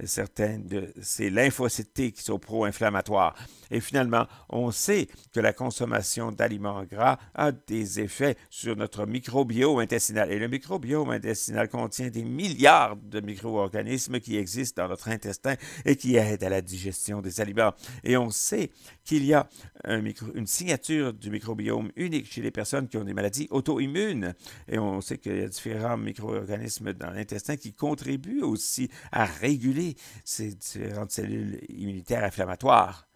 certaines de ces lymphocytes T qui sont pro-inflammatoires. Et finalement, on sait que la consommation d'aliments gras a des effets sur notre microbiome intestinal. Et le microbiome intestinal contient des milliards de micro-organismes qui existent dans notre intestin et qui aident à la digestion des aliments. Et on sait qu'il y a une signature du microbiome unique chez les personnes qui ont des maladies auto-immunes. Et on sait qu'il y a différents micro-organismes dans l'intestin qui contribuent aussi à réguler ces différentes cellules immunitaires inflammatoires.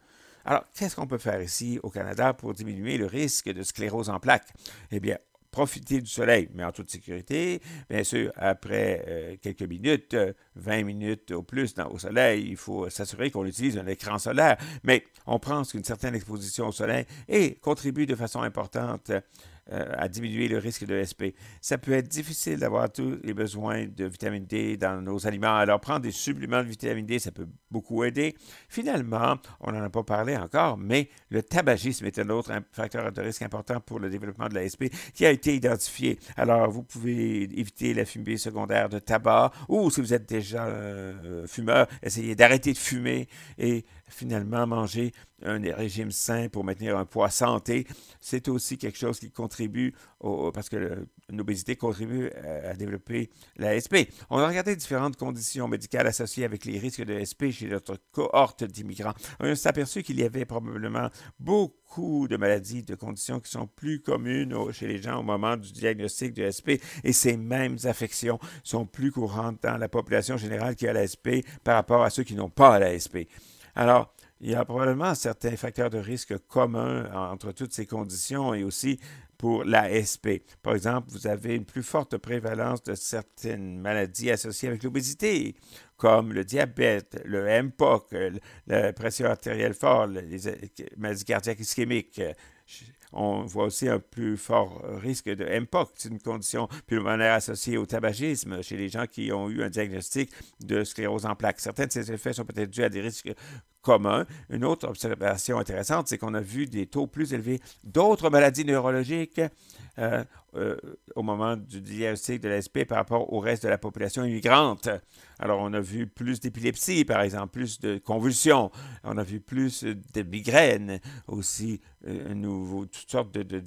Alors, qu'est-ce qu'on peut faire ici au Canada pour diminuer le risque de sclérose en plaques? Eh bien, profiter du soleil, mais en toute sécurité. Bien sûr, après quelques minutes, 20 minutes au plus au soleil, il faut s'assurer qu'on utilise un écran solaire. Mais on pense qu'une certaine exposition au soleil contribue de façon importante à diminuer le risque de SP. Ça peut être difficile d'avoir tous les besoins de vitamine D dans nos aliments. Alors, prendre des suppléments de vitamine D, ça peut beaucoup aider. Finalement, on n'en a pas parlé encore, mais le tabagisme est un autre facteur de risque important pour le développement de la SP qui a été identifié. Alors, vous pouvez éviter la fumée secondaire de tabac ou si vous êtes déjà fumeur, essayez d'arrêter de fumer et finalement manger un régime sain pour maintenir un poids santé. C'est aussi quelque chose qui contribue, parce que l'obésité contribue à développer la SP. On a regardé différentes conditions médicales associées avec les risques de SP chez notre cohorte d'immigrants. On s'est aperçu qu'il y avait probablement beaucoup de maladies, de conditions qui sont plus communes chez les gens au moment du diagnostic de SP et ces mêmes affections sont plus courantes dans la population générale qui a la SP par rapport à ceux qui n'ont pas la SP. Alors, il y a probablement certains facteurs de risque communs entre toutes ces conditions et aussi pour la SP. Par exemple, vous avez une plus forte prévalence de certaines maladies associées avec l'obésité, comme le diabète, le MPOC, la pression artérielle forte, les maladies cardiaques ischémiques. On voit aussi un plus fort risque de MPOC, c'est une condition pulmonaire associée au tabagisme chez les gens qui ont eu un diagnostic de sclérose en plaques. Certains de ces effets sont peut-être dus à des risques communs. Une autre observation intéressante, c'est qu'on a vu des taux plus élevés d'autres maladies neurologiques au moment du diagnostic de l'ASP par rapport au reste de la population immigrante. Alors, on a vu plus d'épilepsie, par exemple, plus de convulsions, on a vu plus de migraines, aussi toutes sortes de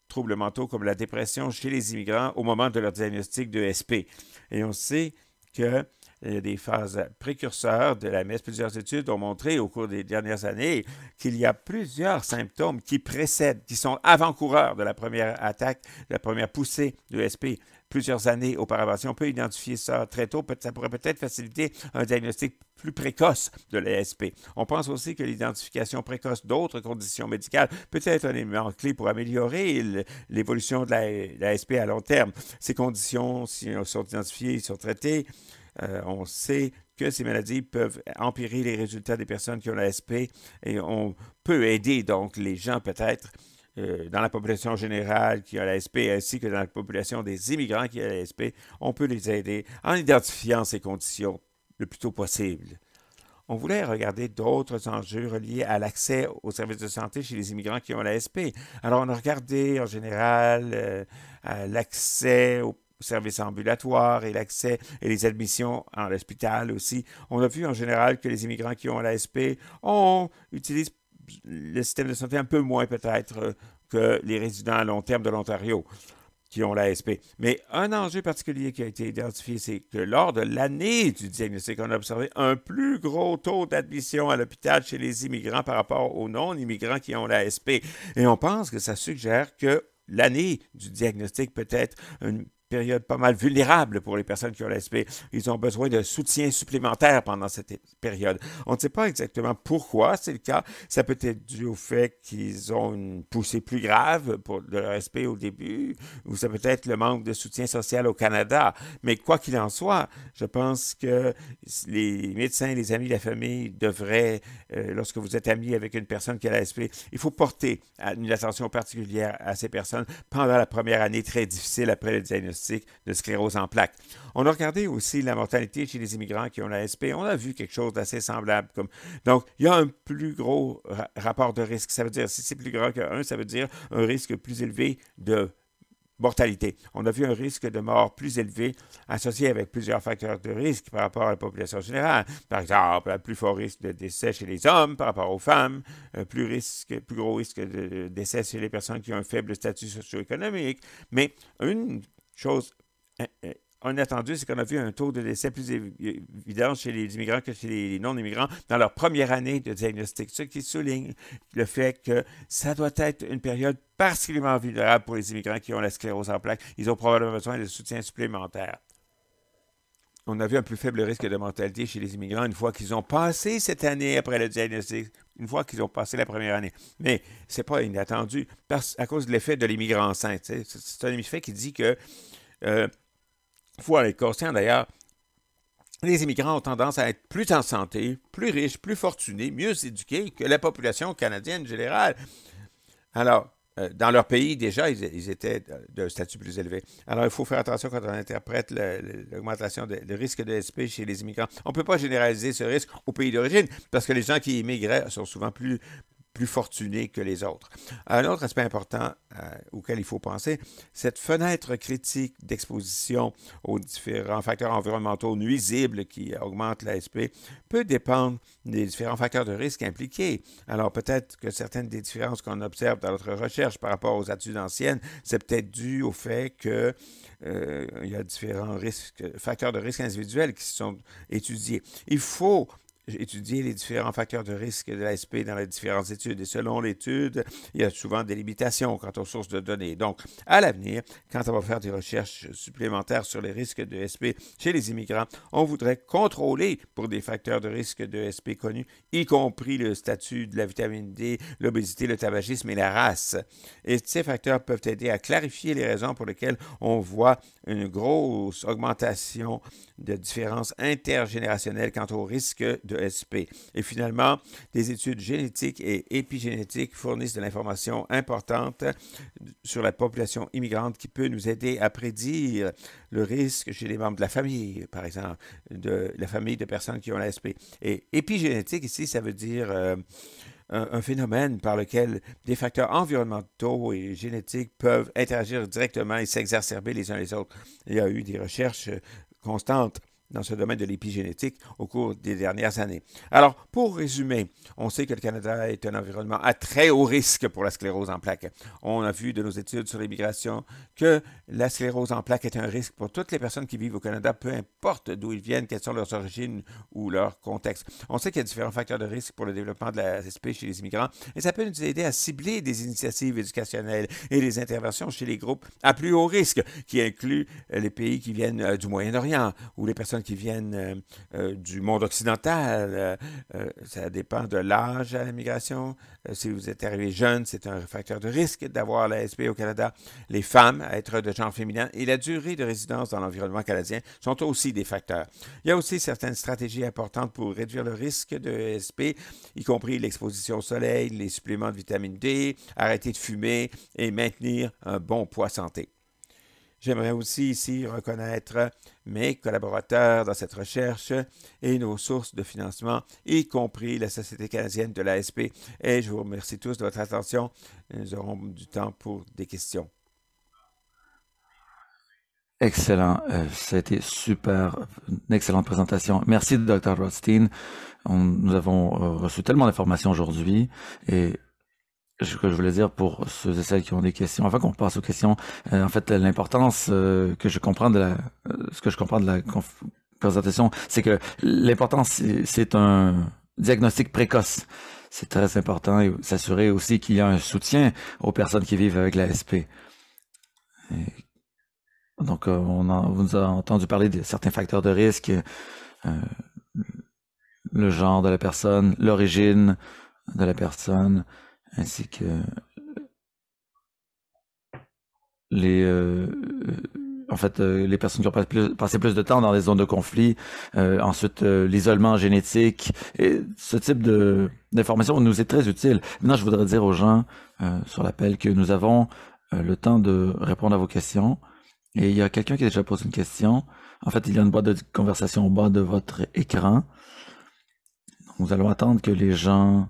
troubles mentaux comme la dépression chez les immigrants au moment de leur diagnostic de SP. Et on sait que il y a des phases précurseurs de la MS. Plusieurs études ont montré au cours des dernières années qu'il y a plusieurs symptômes qui précèdent, qui sont avant-coureurs de la première attaque, de la première poussée de SP plusieurs années auparavant. Si on peut identifier ça très tôt, ça pourrait peut-être faciliter un diagnostic plus précoce de l'ASP. On pense aussi que l'identification précoce d'autres conditions médicales peut être un élément clé pour améliorer l'évolution de l'ASP à long terme. Ces conditions, si elles sont identifiées, sont traitées, on sait que ces maladies peuvent empirer les résultats des personnes qui ont l'ASP et on peut aider donc les gens peut-être dans la population générale qui a l'ASP ainsi que dans la population des immigrants qui a l'ASP, on peut les aider en identifiant ces conditions le plus tôt possible. On voulait regarder d'autres enjeux reliés à l'accès aux services de santé chez les immigrants qui ont l'ASP. Alors, on a regardé en général l'accès aux services ambulatoires et l'accès et les admissions en l'hôpital aussi. On a vu en général que les immigrants qui ont l'ASP utilisent le système de santé un peu moins peut-être que les résidents à long terme de l'Ontario qui ont l'ASP. Mais un enjeu particulier qui a été identifié, c'est que lors de l'année du diagnostic, on a observé un plus gros taux d'admission à l'hôpital chez les immigrants par rapport aux non-immigrants qui ont l'ASP. Et on pense que ça suggère que l'année du diagnostic peut être une période pas mal vulnérable pour les personnes qui ont l'ASP. Ils ont besoin de soutien supplémentaire pendant cette période. On ne sait pas exactement pourquoi c'est le cas. Ça peut être dû au fait qu'ils ont une poussée plus grave de leur ASP au début, ou ça peut être le manque de soutien social au Canada. Mais quoi qu'il en soit, je pense que les médecins, les amis, la famille devraient, lorsque vous êtes ami avec une personne qui a l'ASP, il faut porter une attention particulière à ces personnes pendant la première année très difficile après le diagnostic de sclérose en plaques. On a regardé aussi la mortalité chez les immigrants qui ont l'ASP. On a vu quelque chose d'assez semblable. Donc, il y a un plus gros rapport de risque. Ça veut dire, si c'est plus grand que 1, ça veut dire un risque plus élevé de mortalité. On a vu un risque de mort plus élevé associé avec plusieurs facteurs de risque par rapport à la population générale. Par exemple, un plus fort risque de décès chez les hommes par rapport aux femmes, plus gros risque de décès chez les personnes qui ont un faible statut socio-économique. Mais une chose inattendue, c'est qu'on a vu un taux de décès plus évident chez les immigrants que chez les non-immigrants dans leur première année de diagnostic, ce qui souligne le fait que ça doit être une période particulièrement vulnérable pour les immigrants qui ont la sclérose en plaques. Ils ont probablement besoin de soutien supplémentaire. On a vu un plus faible risque de mortalité chez les immigrants une fois qu'ils ont passé cette année après le diagnostic, une fois qu'ils ont passé la première année. Mais ce n'est pas inattendu à cause de l'effet de l'immigrant enceinte. C'est un effet qui dit que il faut en être conscient d'ailleurs, les immigrants ont tendance à être plus en santé, plus riches, plus fortunés, mieux éduqués que la population canadienne générale. Alors, dans leur pays, déjà, ils étaient d'un statut plus élevé. Alors, il faut faire attention quand on interprète l'augmentation du risque de SP chez les immigrants. On ne peut pas généraliser ce risque au pays d'origine parce que les gens qui immigraient sont souvent plus fortunés que les autres. Un autre aspect important auquel il faut penser, cette fenêtre critique d'exposition aux différents facteurs environnementaux nuisibles qui augmentent l'ASP peut dépendre des différents facteurs de risque impliqués. Alors peut-être que certaines des différences qu'on observe dans notre recherche par rapport aux études anciennes, c'est peut-être dû au fait que il y a différents facteurs de risque individuels qui sont étudiés. Il faut étudier les différents facteurs de risque de l'ASP dans les différentes études. Et selon l'étude, il y a souvent des limitations quant aux sources de données. Donc, à l'avenir, quand on va faire des recherches supplémentaires sur les risques de SP chez les immigrants, on voudrait contrôler pour des facteurs de risque de SP connus, y compris le statut de la vitamine D, l'obésité, le tabagisme et la race. Et ces facteurs peuvent aider à clarifier les raisons pour lesquelles on voit une grosse augmentation de différences intergénérationnelles quant au risque de SP. Et finalement, des études génétiques et épigénétiques fournissent de l'information importante sur la population immigrante qui peut nous aider à prédire le risque chez les membres de la famille, par exemple, de la famille de personnes qui ont la SP. Et épigénétique, ici, ça veut dire un phénomène par lequel des facteurs environnementaux et génétiques peuvent interagir directement et s'exacerber les uns les autres. Il y a eu des recherches constantes dans ce domaine de l'épigénétique au cours des dernières années. Alors, pour résumer, on sait que le Canada est un environnement à très haut risque pour la sclérose en plaques. On a vu de nos études sur l'immigration que la sclérose en plaques est un risque pour toutes les personnes qui vivent au Canada, peu importe d'où ils viennent, quelles sont leurs origines ou leur contexte. On sait qu'il y a différents facteurs de risque pour le développement de la SP chez les immigrants et ça peut nous aider à cibler des initiatives éducationnelles et des interventions chez les groupes à plus haut risque, qui incluent les pays qui viennent du Moyen-Orient ou les personnes qui viennent du monde occidental. Ça dépend de l'âge à l'immigration. Si vous êtes arrivé jeune, c'est un facteur de risque d'avoir la SP au Canada. Les femmes, à être de genre féminin, et la durée de résidence dans l'environnement canadien sont aussi des facteurs. Il y a aussi certaines stratégies importantes pour réduire le risque de SP, y compris l'exposition au soleil, les suppléments de vitamine D, arrêter de fumer et maintenir un bon poids santé. J'aimerais aussi ici reconnaître mes collaborateurs dans cette recherche et nos sources de financement, y compris la Société canadienne de l'ASP. Et je vous remercie tous de votre attention. Nous aurons du temps pour des questions. Excellent. Ça a été super, une excellente présentation. Merci, Dr. Rothstein. Nous avons reçu tellement d'informations aujourd'hui et ce que je voulais dire pour ceux et celles qui ont des questions, avant qu'on passe aux questions, en fait, l'importance que je comprends de ce que je comprends de la présentation, c'est que l'importance, c'est un diagnostic précoce. C'est très important et s'assurer aussi qu'il y a un soutien aux personnes qui vivent avec la SP. Donc, vous avez entendu parler de certains facteurs de risque, le genre de la personne, l'origine de la personne, ainsi que les personnes qui ont passé plus de temps dans les zones de conflit, ensuite l'isolement génétique, et ce type d'information nous est très utile. Maintenant, je voudrais dire aux gens sur l'appel que nous avons le temps de répondre à vos questions. Et il y a quelqu'un qui a déjà posé une question. En fait, il y a une boîte de conversation au bas de votre écran. Nous allons attendre que les gens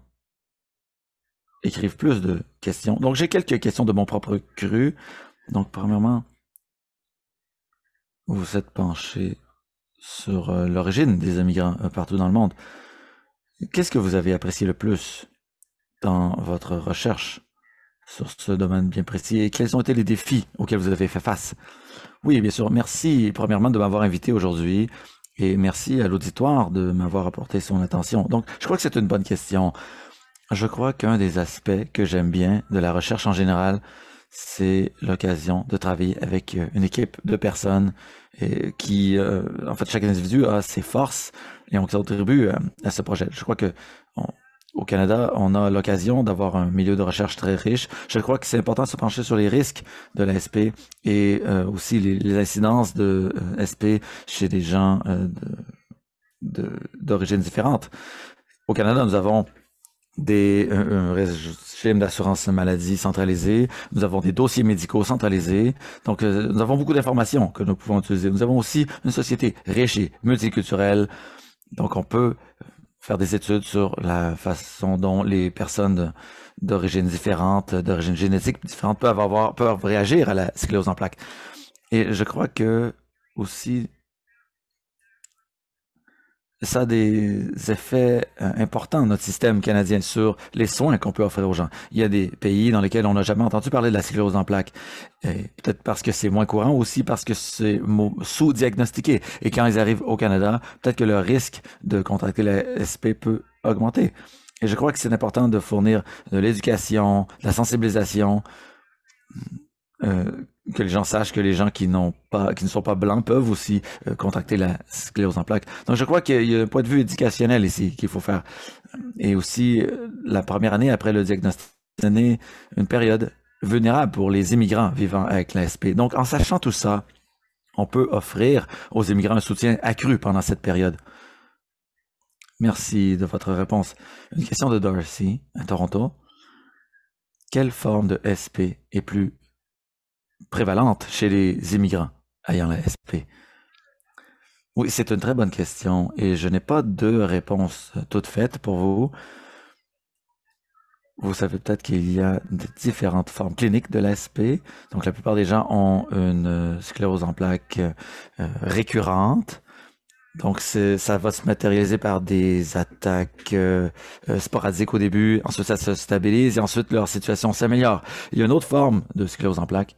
écrivent plus de questions. Donc, j'ai quelques questions de mon propre cru. Donc, premièrement, vous vous êtes penché sur l'origine des immigrants partout dans le monde. Qu'est-ce que vous avez apprécié le plus dans votre recherche sur ce domaine bien précis et quels ont été les défis auxquels vous avez fait face? Oui, bien sûr. Merci, premièrement, de m'avoir invité aujourd'hui et merci à l'auditoire de m'avoir apporté son attention. Donc, je crois que c'est une bonne question. Je crois qu'un des aspects que j'aime bien de la recherche en général, c'est l'occasion de travailler avec une équipe de personnes qui, en fait, chaque individu a ses forces et on contribue à ce projet. Je crois que au Canada, on a l'occasion d'avoir un milieu de recherche très riche. Je crois que c'est important de se pencher sur les risques de la SP et aussi les incidences de SP chez des gens d'origines différentes. Au Canada, nous avons un régime d'assurance maladie centralisé, nous avons des dossiers médicaux centralisés, donc nous avons beaucoup d'informations que nous pouvons utiliser. Nous avons aussi une société riche et multiculturelle, donc on peut faire des études sur la façon dont les personnes d'origines différentes, d'origine génétique différentes peuvent réagir à la sclérose en plaques. Et je crois que aussi ça a des effets importants dans notre système canadien sur les soins qu'on peut offrir aux gens. Il y a des pays dans lesquels on n'a jamais entendu parler de la sclérose en plaques. Peut-être parce que c'est moins courant, aussi parce que c'est sous-diagnostiqué. Et quand ils arrivent au Canada, peut-être que le risque de contracter la SP peut augmenter. Et je crois que c'est important de fournir de l'éducation, de la sensibilisation, que les gens sachent que les gens qui ne sont pas blancs peuvent aussi contracter la sclérose en plaques. Donc, je crois qu'il y a un point de vue éducationnel ici qu'il faut faire. Et aussi, la première année après le diagnostic, c'est une période vulnérable pour les immigrants vivant avec la SP. Donc, en sachant tout ça, on peut offrir aux immigrants un soutien accru pendant cette période. Merci de votre réponse. Une question de Darcy à Toronto. Quelle forme de SP est plus prévalente chez les immigrants ayant la SP? Oui, c'est une très bonne question et je n'ai pas de réponse toute faite pour vous. Vous savez peut-être qu'il y a différentes formes cliniques de la SP. Donc, la plupart des gens ont une sclérose en plaques récurrente. Donc, ça va se matérialiser par des attaques sporadiques au début. Ensuite, ça se stabilise et ensuite, leur situation s'améliore. Il y a une autre forme de sclérose en plaques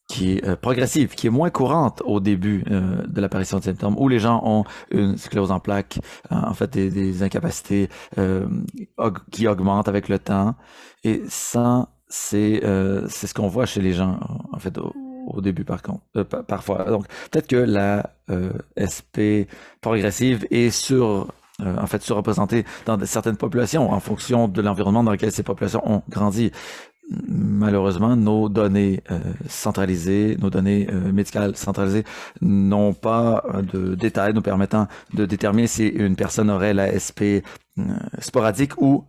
qui est progressive, qui est moins courante au début de l'apparition de symptômes, où les gens ont une sclérose en plaques, en fait des incapacités qui augmentent avec le temps. Et ça, c'est ce qu'on voit chez les gens, en fait, au début par contre, parfois. Donc, peut-être que la SP progressive est en fait, surreprésentée dans certaines populations en fonction de l'environnement dans lequel ces populations ont grandi. Malheureusement, nos données centralisées, nos données médicales centralisées n'ont pas de détails nous permettant de déterminer si une personne aurait la SP sporadique ou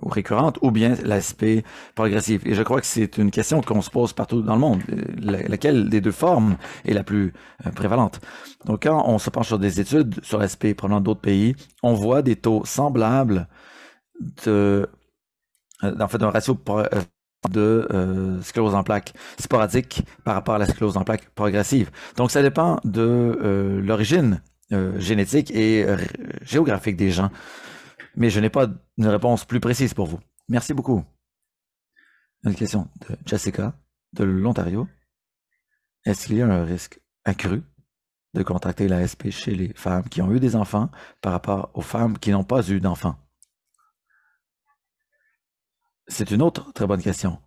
récurrente ou bien la SP progressive. Et je crois que c'est une question qu'on se pose partout dans le monde. Laquelle des deux formes est la plus prévalente? Donc, quand on se penche sur des études sur la SP provenant d'autres pays, on voit des taux semblables en fait, un ratio de sclérose en plaques sporadique par rapport à la sclérose en plaques progressive. Donc, ça dépend de l'origine génétique et géographique des gens. Mais je n'ai pas une réponse plus précise pour vous. Merci beaucoup. Une question de Jessica de l'Ontario. Est-ce qu'il y a un risque accru de contracter la SP chez les femmes qui ont eu des enfants par rapport aux femmes qui n'ont pas eu d'enfants? C'est une autre très bonne question.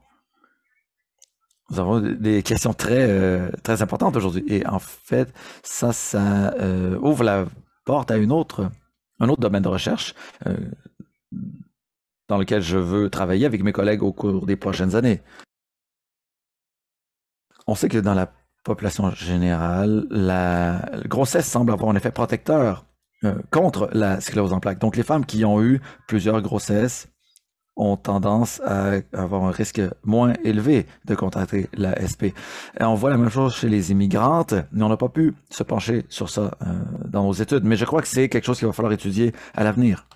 Nous avons des questions très importantes aujourd'hui. Et en fait, ça ouvre la porte à un autre domaine de recherche dans lequel je veux travailler avec mes collègues au cours des prochaines années. On sait que dans la population générale, la grossesse semble avoir un effet protecteur contre la sclérose en plaques. Donc, les femmes qui ont eu plusieurs grossesses ont tendance à avoir un risque moins élevé de contracter la SP. Et on voit la même chose chez les immigrantes, mais on n'a pas pu se pencher sur ça dans nos études. Mais je crois que c'est quelque chose qu'il va falloir étudier à l'avenir.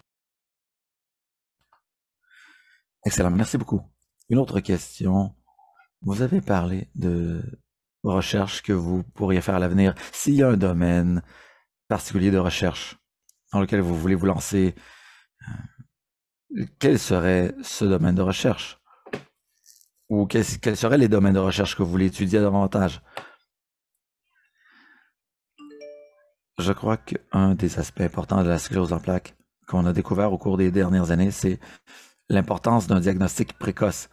Excellent, merci beaucoup. Une autre question Vous avez parlé de recherche que vous pourriez faire à l'avenir. S'il y a un domaine particulier de recherche dans lequel vous voulez vous lancer, quel serait ce domaine de recherche? Ou quels seraient les domaines de recherche que vous voulez étudier davantage? Je crois qu'un des aspects importants de la sclérose en plaques qu'on a découvert au cours des dernières années, c'est l'importance d'un diagnostic précoce.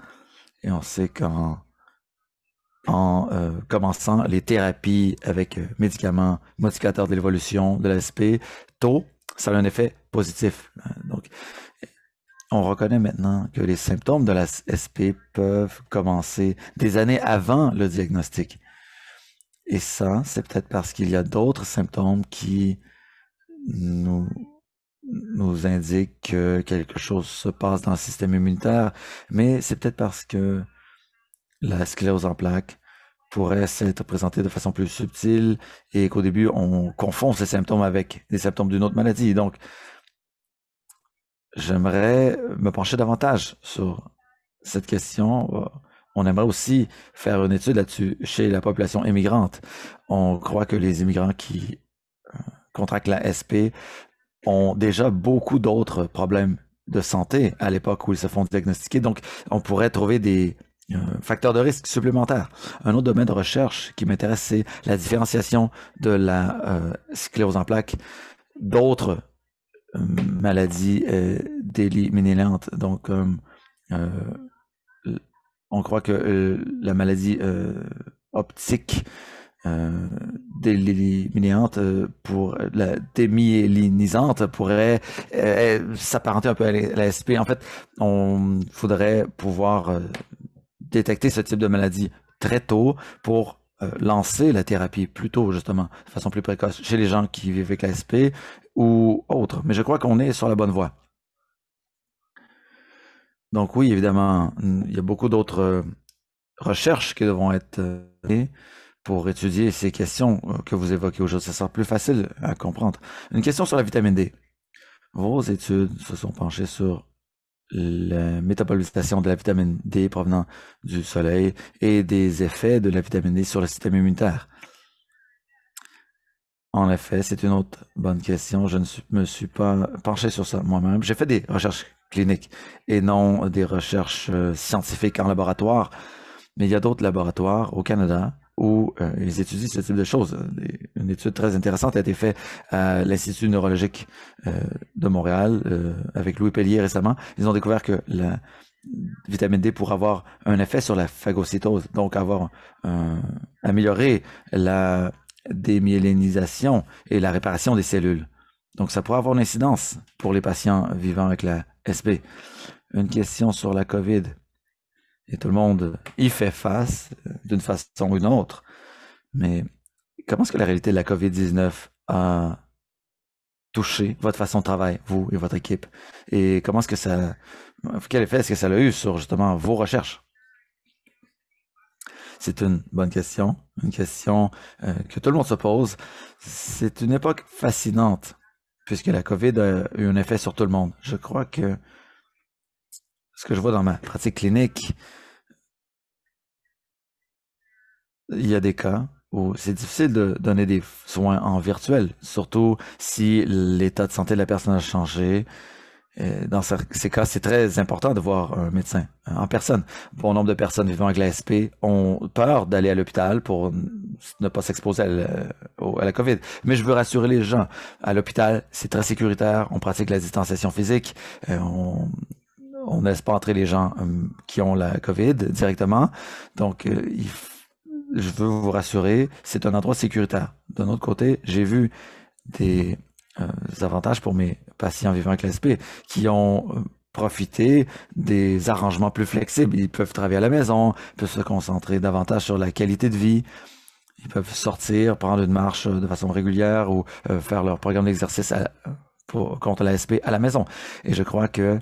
Et on sait qu'en commençant les thérapies avec médicaments modificateurs de l'évolution de l'ASP tôt, ça a un effet positif. Donc, on reconnaît maintenant que les symptômes de la SP peuvent commencer des années avant le diagnostic. Et ça, c'est peut-être parce qu'il y a d'autres symptômes qui nous indiquent que quelque chose se passe dans le système immunitaire, mais c'est peut-être parce que la sclérose en plaques pourrait s'être présentée de façon plus subtile et qu'au début, on confond ces symptômes avec des symptômes d'une autre maladie. Donc, j'aimerais me pencher davantage sur cette question. On aimerait aussi faire une étude là-dessus chez la population immigrante. On croit que les immigrants qui contractent la SP ont déjà beaucoup d'autres problèmes de santé à l'époque où ils se font diagnostiquer. Donc, on pourrait trouver des facteurs de risque supplémentaires. Un autre domaine de recherche qui m'intéresse, c'est la différenciation de la sclérose en plaques d'autres maladies déliminantes. Donc, on croit que la maladie optique déliminante pour la démyélinisante pourrait s'apparenter un peu à la SP. En fait, on faudrait pouvoir détecter ce type de maladie très tôt pour lancer la thérapie plus tôt, justement, de façon plus précoce, chez les gens qui vivent avec la SP ou autres. Mais je crois qu'on est sur la bonne voie. Donc oui, évidemment, il y a beaucoup d'autres recherches qui devront être faites pour étudier ces questions que vous évoquez aujourd'hui. Ça sera plus facile à comprendre. Une question sur la vitamine D. Vos études se sont penchées sur la métabolisation de la vitamine D provenant du soleil et des effets de la vitamine D sur le système immunitaire. En effet, c'est une autre bonne question. Je ne me suis pas penché sur ça moi-même. J'ai fait des recherches cliniques et non des recherches scientifiques en laboratoire, mais il y a d'autres laboratoires au Canada où ils étudient ce type de choses. Une étude très intéressante a été faite à l'Institut neurologique de Montréal avec Louis Pellier récemment. Ils ont découvert que la vitamine D pourrait avoir un effet sur la phagocytose, donc améliorer la démyélinisation et la réparation des cellules. Donc ça pourrait avoir une incidence pour les patients vivant avec la SP. Une question sur la COVID. Et tout le monde y fait face d'une façon ou d'une autre. Mais comment est-ce que la réalité de la COVID-19 a touché votre façon de travail, vous et votre équipe? Et comment est-ce que quel effet est-ce que ça a eu sur justement vos recherches? C'est une bonne question, une question que tout le monde se pose. C'est une époque fascinante puisque la COVID a eu un effet sur tout le monde. Je crois que ce que je vois dans ma pratique clinique, il y a des cas où c'est difficile de donner des soins en virtuel, surtout si l'état de santé de la personne a changé. Dans ces cas, c'est très important de voir un médecin en personne. Bon nombre de personnes vivant avec la SP ont peur d'aller à l'hôpital pour ne pas s'exposer à la COVID. Mais je veux rassurer les gens. À l'hôpital, c'est très sécuritaire. On pratique la distanciation physique. On ne laisse pas entrer les gens qui ont la COVID directement. Donc, je veux vous rassurer, c'est un endroit sécuritaire. D'un autre côté, j'ai vu des avantages pour mes patients vivant avec l'ASP qui ont profité des arrangements plus flexibles. Ils peuvent travailler à la maison, ils peuvent se concentrer davantage sur la qualité de vie. Ils peuvent sortir, prendre une marche de façon régulière ou faire leur programme d'exercice contre l'ASP à la maison. Et je crois que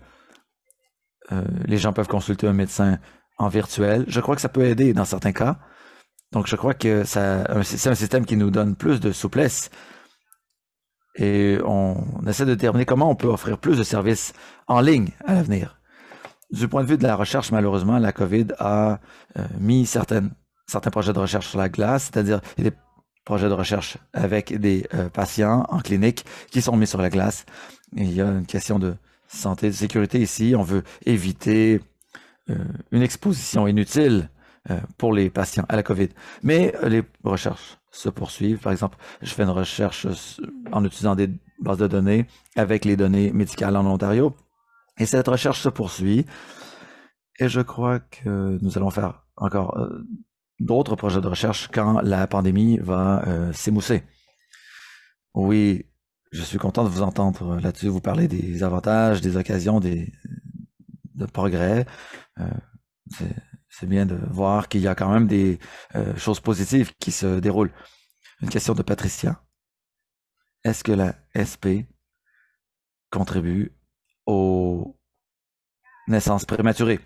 les gens peuvent consulter un médecin en virtuel. Je crois que ça peut aider dans certains cas. Donc, je crois que c'est un système qui nous donne plus de souplesse et on essaie de déterminer comment on peut offrir plus de services en ligne à l'avenir. du point de vue de la recherche, malheureusement, la COVID a mis certains projets de recherche sur la glace, c'est-à-dire des projets de recherche avec des patients en clinique qui sont mis sur la glace. Et il y a une question de santé, de sécurité ici. On veut éviter une exposition inutile pour les patients à la COVID. Mais les recherches se poursuivent. Par exemple, je fais une recherche en utilisant des bases de données avec les données médicales en Ontario. Et cette recherche se poursuit. Et je crois que nous allons faire encore d'autres projets de recherche quand la pandémie va s'émousser. Oui, je suis content de vous entendre là-dessus. Vous parlez des avantages, des occasions, de progrès. C'est bien de voir qu'il y a quand même des choses positives qui se déroulent. Une question de Patricia. Est-ce que la SP contribue aux naissances prématurées?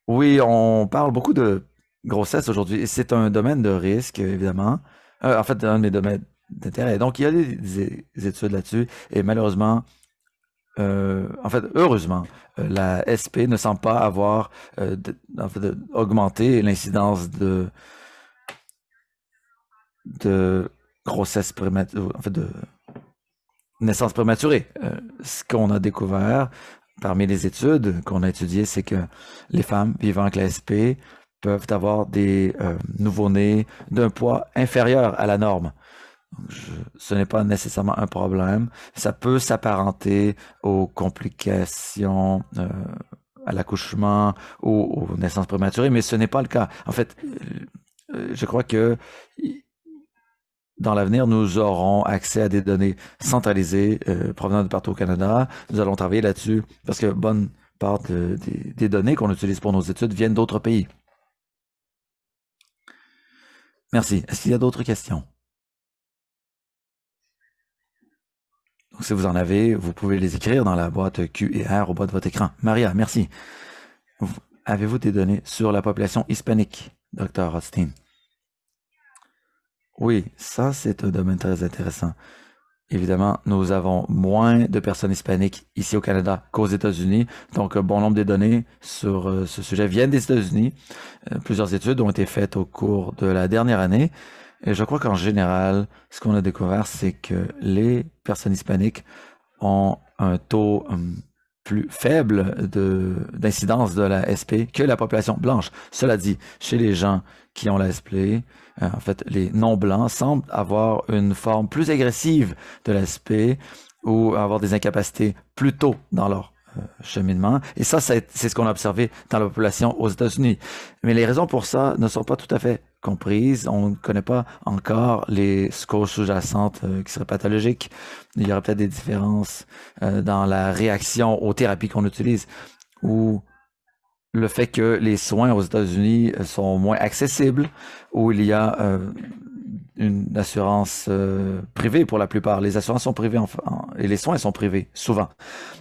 Oui, on parle beaucoup de grossesse aujourd'hui. C'est un domaine de risque, évidemment. En fait, un de mes domaines d'intérêt. Donc, il y a des études là-dessus. Et malheureusement, en fait, heureusement, la SP ne semble pas avoir augmenté l'incidence de grossesse prématurée, en fait, de naissance prématurée. Ce qu'on a découvert parmi les études qu'on a étudiées, c'est que les femmes vivant avec la SP peuvent avoir des nouveau-nés d'un poids inférieur à la norme. Ce n'est pas nécessairement un problème. Ça peut s'apparenter aux complications à l'accouchement ou aux naissances prématurées, mais ce n'est pas le cas. En fait, je crois que dans l'avenir, nous aurons accès à des données centralisées provenant de partout au Canada. Nous allons travailler là-dessus parce que bonne part des données qu'on utilise pour nos études viennent d'autres pays. Merci. Est-ce qu'il y a d'autres questions? Donc, si vous en avez, vous pouvez les écrire dans la boîte Q et R au bas de votre écran. Maria, merci. Avez-vous des données sur la population hispanique, Dr. Rothstein? Oui, ça, c'est un domaine très intéressant. Évidemment, nous avons moins de personnes hispaniques ici au Canada qu'aux États-Unis. Donc, un bon nombre de données sur ce sujet viennent des États-Unis. Plusieurs études ont été faites au cours de la dernière année. Et je crois qu'en général, ce qu'on a découvert, c'est que les personnes hispaniques ont un taux plus faible d'incidence de la SP que la population blanche. Cela dit, chez les gens qui ont la SP, en fait, les non-blancs semblent avoir une forme plus agressive de la SP ou avoir des incapacités plus tôt dans leur cheminement. Et ça, c'est ce qu'on a observé dans la population aux États-Unis. Mais les raisons pour ça ne sont pas tout à fait comprises. On ne connaît pas encore les causes sous-jacentes qui seraient pathologiques. Il y aurait peut-être des différences dans la réaction aux thérapies qu'on utilise ou le fait que les soins aux États-Unis sont moins accessibles, où il y a une assurance privée pour la plupart. Les assurances sont privées et les soins sont privés, souvent.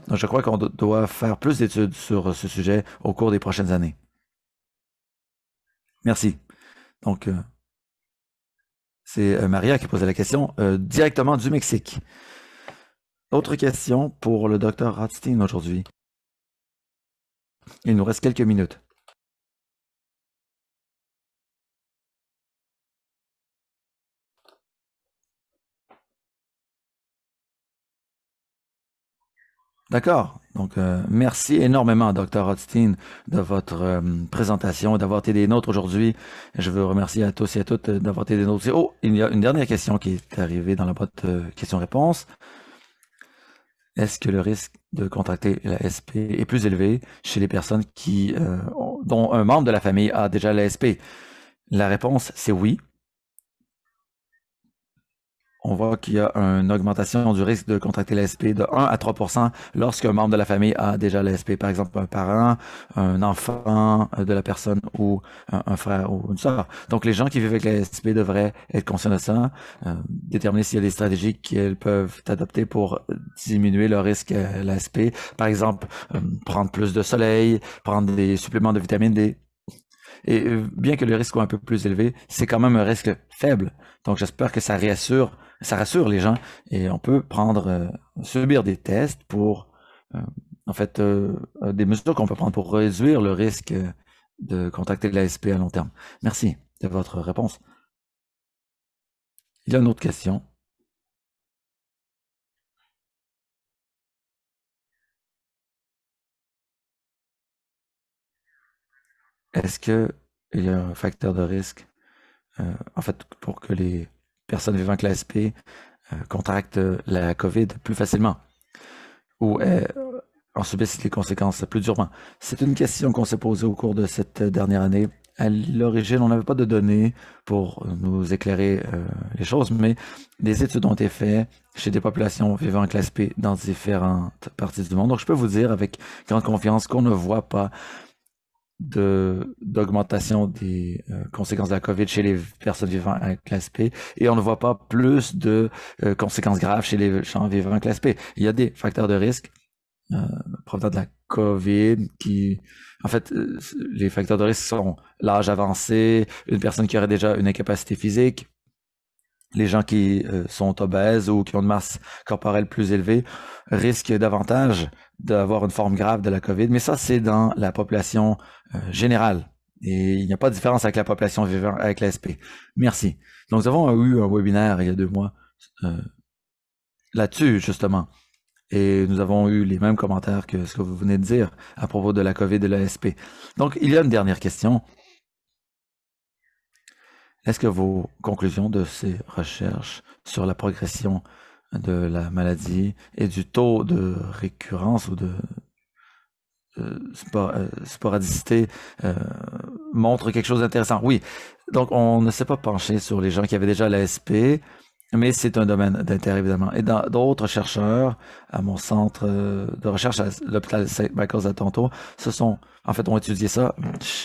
Donc, je crois qu'on doit faire plus d'études sur ce sujet au cours des prochaines années. Merci. Donc, c'est Maria qui posait la question directement du Mexique. Autre question pour le Dr. Rothstein aujourd'hui. Il nous reste quelques minutes. D'accord. Donc, merci énormément, Dr. Rothstein, de votre présentation et d'avoir été des nôtres aujourd'hui. Je veux remercier à tous et à toutes d'avoir été des nôtres. Oh, il y a une dernière question qui est arrivée dans la boîte questions-réponses. Est-ce que le risque de contracter la SP est plus élevé chez les personnes dont un membre de la famille a déjà la SP? La réponse, c'est oui. On voit qu'il y a une augmentation du risque de contracter l'ASP de 1 à 3% lorsqu'un membre de la famille a déjà l'ASP, par exemple un parent, un enfant de la personne ou un frère ou une sœur. Donc, les gens qui vivent avec l'ASP devraient être conscients de ça, déterminer s'il y a des stratégies qu'elles peuvent adopter pour diminuer le risque à l'ASP. Par exemple, prendre plus de soleil, prendre des suppléments de vitamine D. Et bien que le risque soit un peu plus élevé, c'est quand même un risque faible. Donc, j'espère que ça rassure les gens et on peut subir des tests pour en fait, des mesures qu'on peut prendre pour réduire le risque de contracter l'ASP à long terme? Merci de votre réponse. Il y a une autre question. Est-ce qu'il y a un facteur de risque, en fait, pour que les personnes vivant avec l'ASP contractent la COVID plus facilement ou en subissent les conséquences plus durement? C'est une question qu'on s'est posée au cours de cette dernière année. À l'origine, on n'avait pas de données pour nous éclairer les choses, mais des études ont été faites chez des populations vivant avec l'ASP dans différentes parties du monde. Donc, je peux vous dire avec grande confiance qu'on ne voit pas d'augmentation des conséquences de la COVID chez les personnes vivant avec l'ASP et on ne voit pas plus de conséquences graves chez les gens vivant avec l'ASP. Il y a des facteurs de risque provenant de la COVID qui, en fait, les facteurs de risque sont l'âge avancé, une personne qui aurait déjà une incapacité physique, les gens qui sont obèses ou qui ont une masse corporelle plus élevée risquent davantage d'avoir une forme grave de la COVID, mais ça, c'est dans la population générale. Et il n'y a pas de différence avec la population vivant avec l'ASP. Merci. Donc, nous avons eu un webinaire il y a 2 mois là-dessus, justement. Et nous avons eu les mêmes commentaires que ce que vous venez de dire à propos de la COVID et de l'ASP. Donc, il y a une dernière question. Est-ce que vos conclusions de ces recherches sur la progression de la maladie et du taux de récurrence ou de sporadicité montrent quelque chose d'intéressant? Oui. Donc, on ne s'est pas penché sur les gens qui avaient déjà l'ASP, mais c'est un domaine d'intérêt, évidemment. Et d'autres chercheurs, à mon centre de recherche à l'hôpital St. Michael's à Toronto, ont étudié ça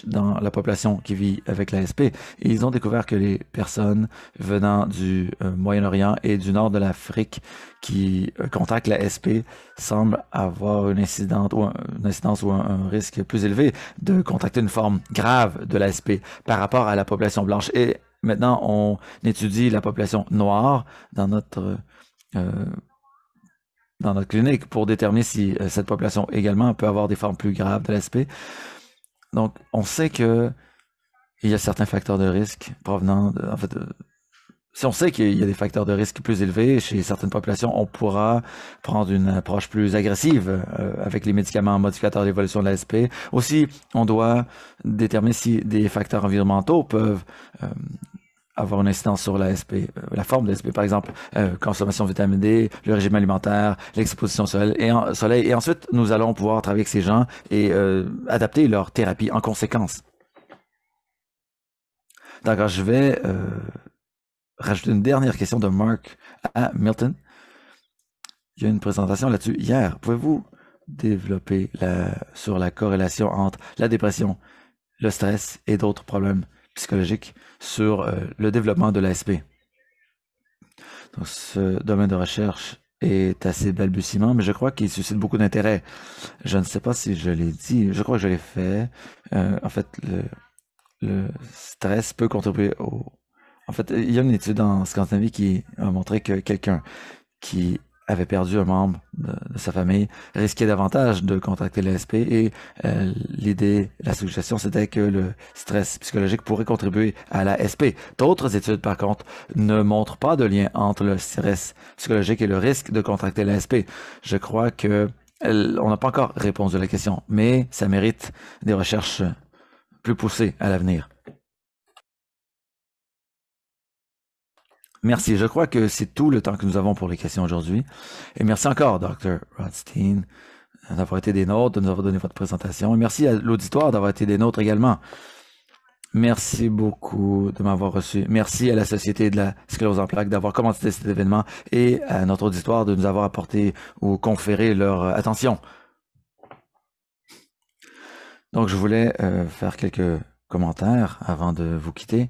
dans la population qui vit avec l'ASP. Et ils ont découvert que les personnes venant du Moyen-Orient et du nord de l'Afrique qui contractent l'ASP semblent avoir une incidence ou un risque plus élevé de contracter une forme grave de l'ASP par rapport à la population blanche. Et maintenant, on étudie la population noire dans notre clinique pour déterminer si cette population également peut avoir des formes plus graves de l'ASP. Donc, on sait que il y a certains facteurs de risque provenant si on sait qu'il y a des facteurs de risque plus élevés chez certaines populations, on pourra prendre une approche plus agressive avec les médicaments modificateurs d'évolution de l'ASP. Aussi, on doit déterminer si des facteurs environnementaux peuvent avoir une incidence sur l'ASP, la forme de l'ASP, par exemple, consommation de vitamine D, le régime alimentaire, l'exposition au soleil. Et ensuite, nous allons pouvoir travailler avec ces gens et adapter leur thérapie en conséquence. D'accord, je vais rajouter une dernière question de Mark à Milton. Il y a une présentation là-dessus hier. Pouvez-vous développer sur la corrélation entre la dépression, le stress et d'autres problèmes psychologiques sur le développement de l'ASP? Donc, ce domaine de recherche est assez balbutiement, mais je crois qu'il suscite beaucoup d'intérêt. Je ne sais pas si je l'ai dit, je crois que je l'ai fait. En fait, le stress peut contribuer En fait, il y a une étude en Scandinavie qui a montré que quelqu'un qui avait perdu un membre de sa famille risquait davantage de contracter l'ASP et la suggestion, c'était que le stress psychologique pourrait contribuer à l'ASP. D'autres études, par contre, ne montrent pas de lien entre le stress psychologique et le risque de contracter l'ASP. Je crois que on n'a pas encore répondu à la question, mais ça mérite des recherches plus poussées à l'avenir. Merci. Je crois que c'est tout le temps que nous avons pour les questions aujourd'hui. Et merci encore, Dr. Rothstein, d'avoir été des nôtres, de nous avoir donné votre présentation. Et merci à l'auditoire d'avoir été des nôtres également. Merci beaucoup de m'avoir reçu. Merci à la Société de la sclérose en plaques d'avoir commandité cet événement et à notre auditoire de nous avoir apporté ou conféré leur attention. Donc, je voulais faire quelques commentaires avant de vous quitter.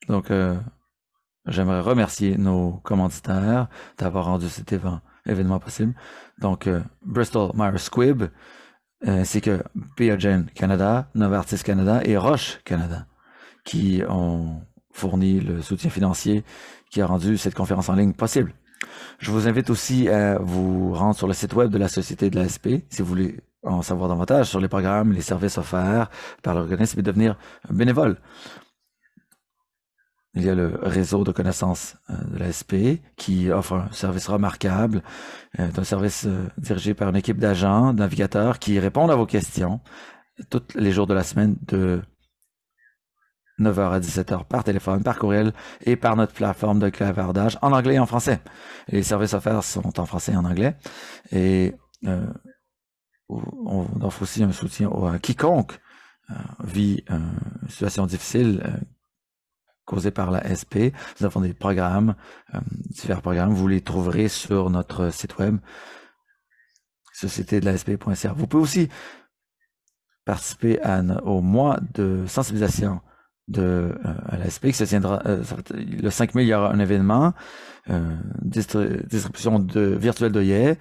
Donc, j'aimerais remercier nos commanditaires d'avoir rendu cet événement possible. Donc, Bristol Myers Squibb, ainsi que Biogen Canada, Novartis Canada et Roche Canada, qui ont fourni le soutien financier qui a rendu cette conférence en ligne possible. Je vous invite aussi à vous rendre sur le site web de la Société de l'ASP si vous voulez en savoir davantage sur les programmes, les services offerts par l'organisme et devenir bénévole. Il y a le réseau de connaissances de l'ASP qui offre un service remarquable. C'est un service dirigé par une équipe d'agents, de navigateurs qui répondent à vos questions tous les jours de la semaine de 9h à 17h par téléphone, par courriel et par notre plateforme de clavardage en anglais et en français. Les services offerts sont en français et en anglais. Et on offre aussi un soutien à quiconque vit une situation difficile causée par la SP. Nous avons des programmes, divers programmes. Vous les trouverez sur notre site web, sociétédelasp.ca. Vous pouvez aussi participer au mois de sensibilisation à l'ASP qui se tiendra le 5 mai. Il y aura un événement, distribution virtuelle d'œillets.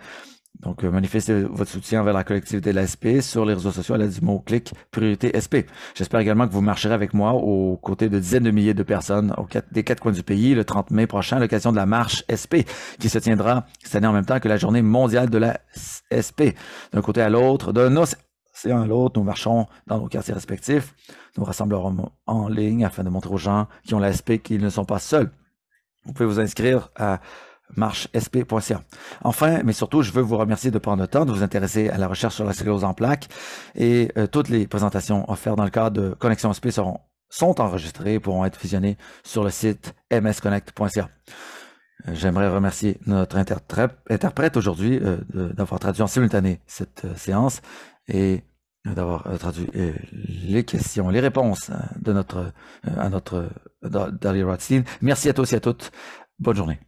Donc, manifestez votre soutien vers la collectivité de l'ASP sur les réseaux sociaux à l'aide du mot-clic priorité SP. J'espère également que vous marcherez avec moi aux côtés de dizaines de milliers de personnes des quatre coins du pays le 30 mai prochain à l'occasion de la marche SP qui se tiendra cette année en même temps que la journée mondiale de la SP. D'un côté à l'autre, d'un océan à l'autre, nous marchons dans nos quartiers respectifs. Nous rassemblerons en ligne afin de montrer aux gens qui ont l'ASP qu'ils ne sont pas seuls. Vous pouvez vous inscrire à marchesp.ca. Enfin, mais surtout, je veux vous remercier de prendre le temps de vous intéresser à la recherche sur la sclérose en plaques et toutes les présentations offertes dans le cadre de Connexion SP sont enregistrées et pourront être visionnées sur le site msconnect.ca. J'aimerais remercier notre interprète aujourd'hui d'avoir traduit en simultané cette séance et d'avoir traduit les questions, les réponses à notre Dahlia Rothstein. Merci à tous et à toutes. Bonne journée.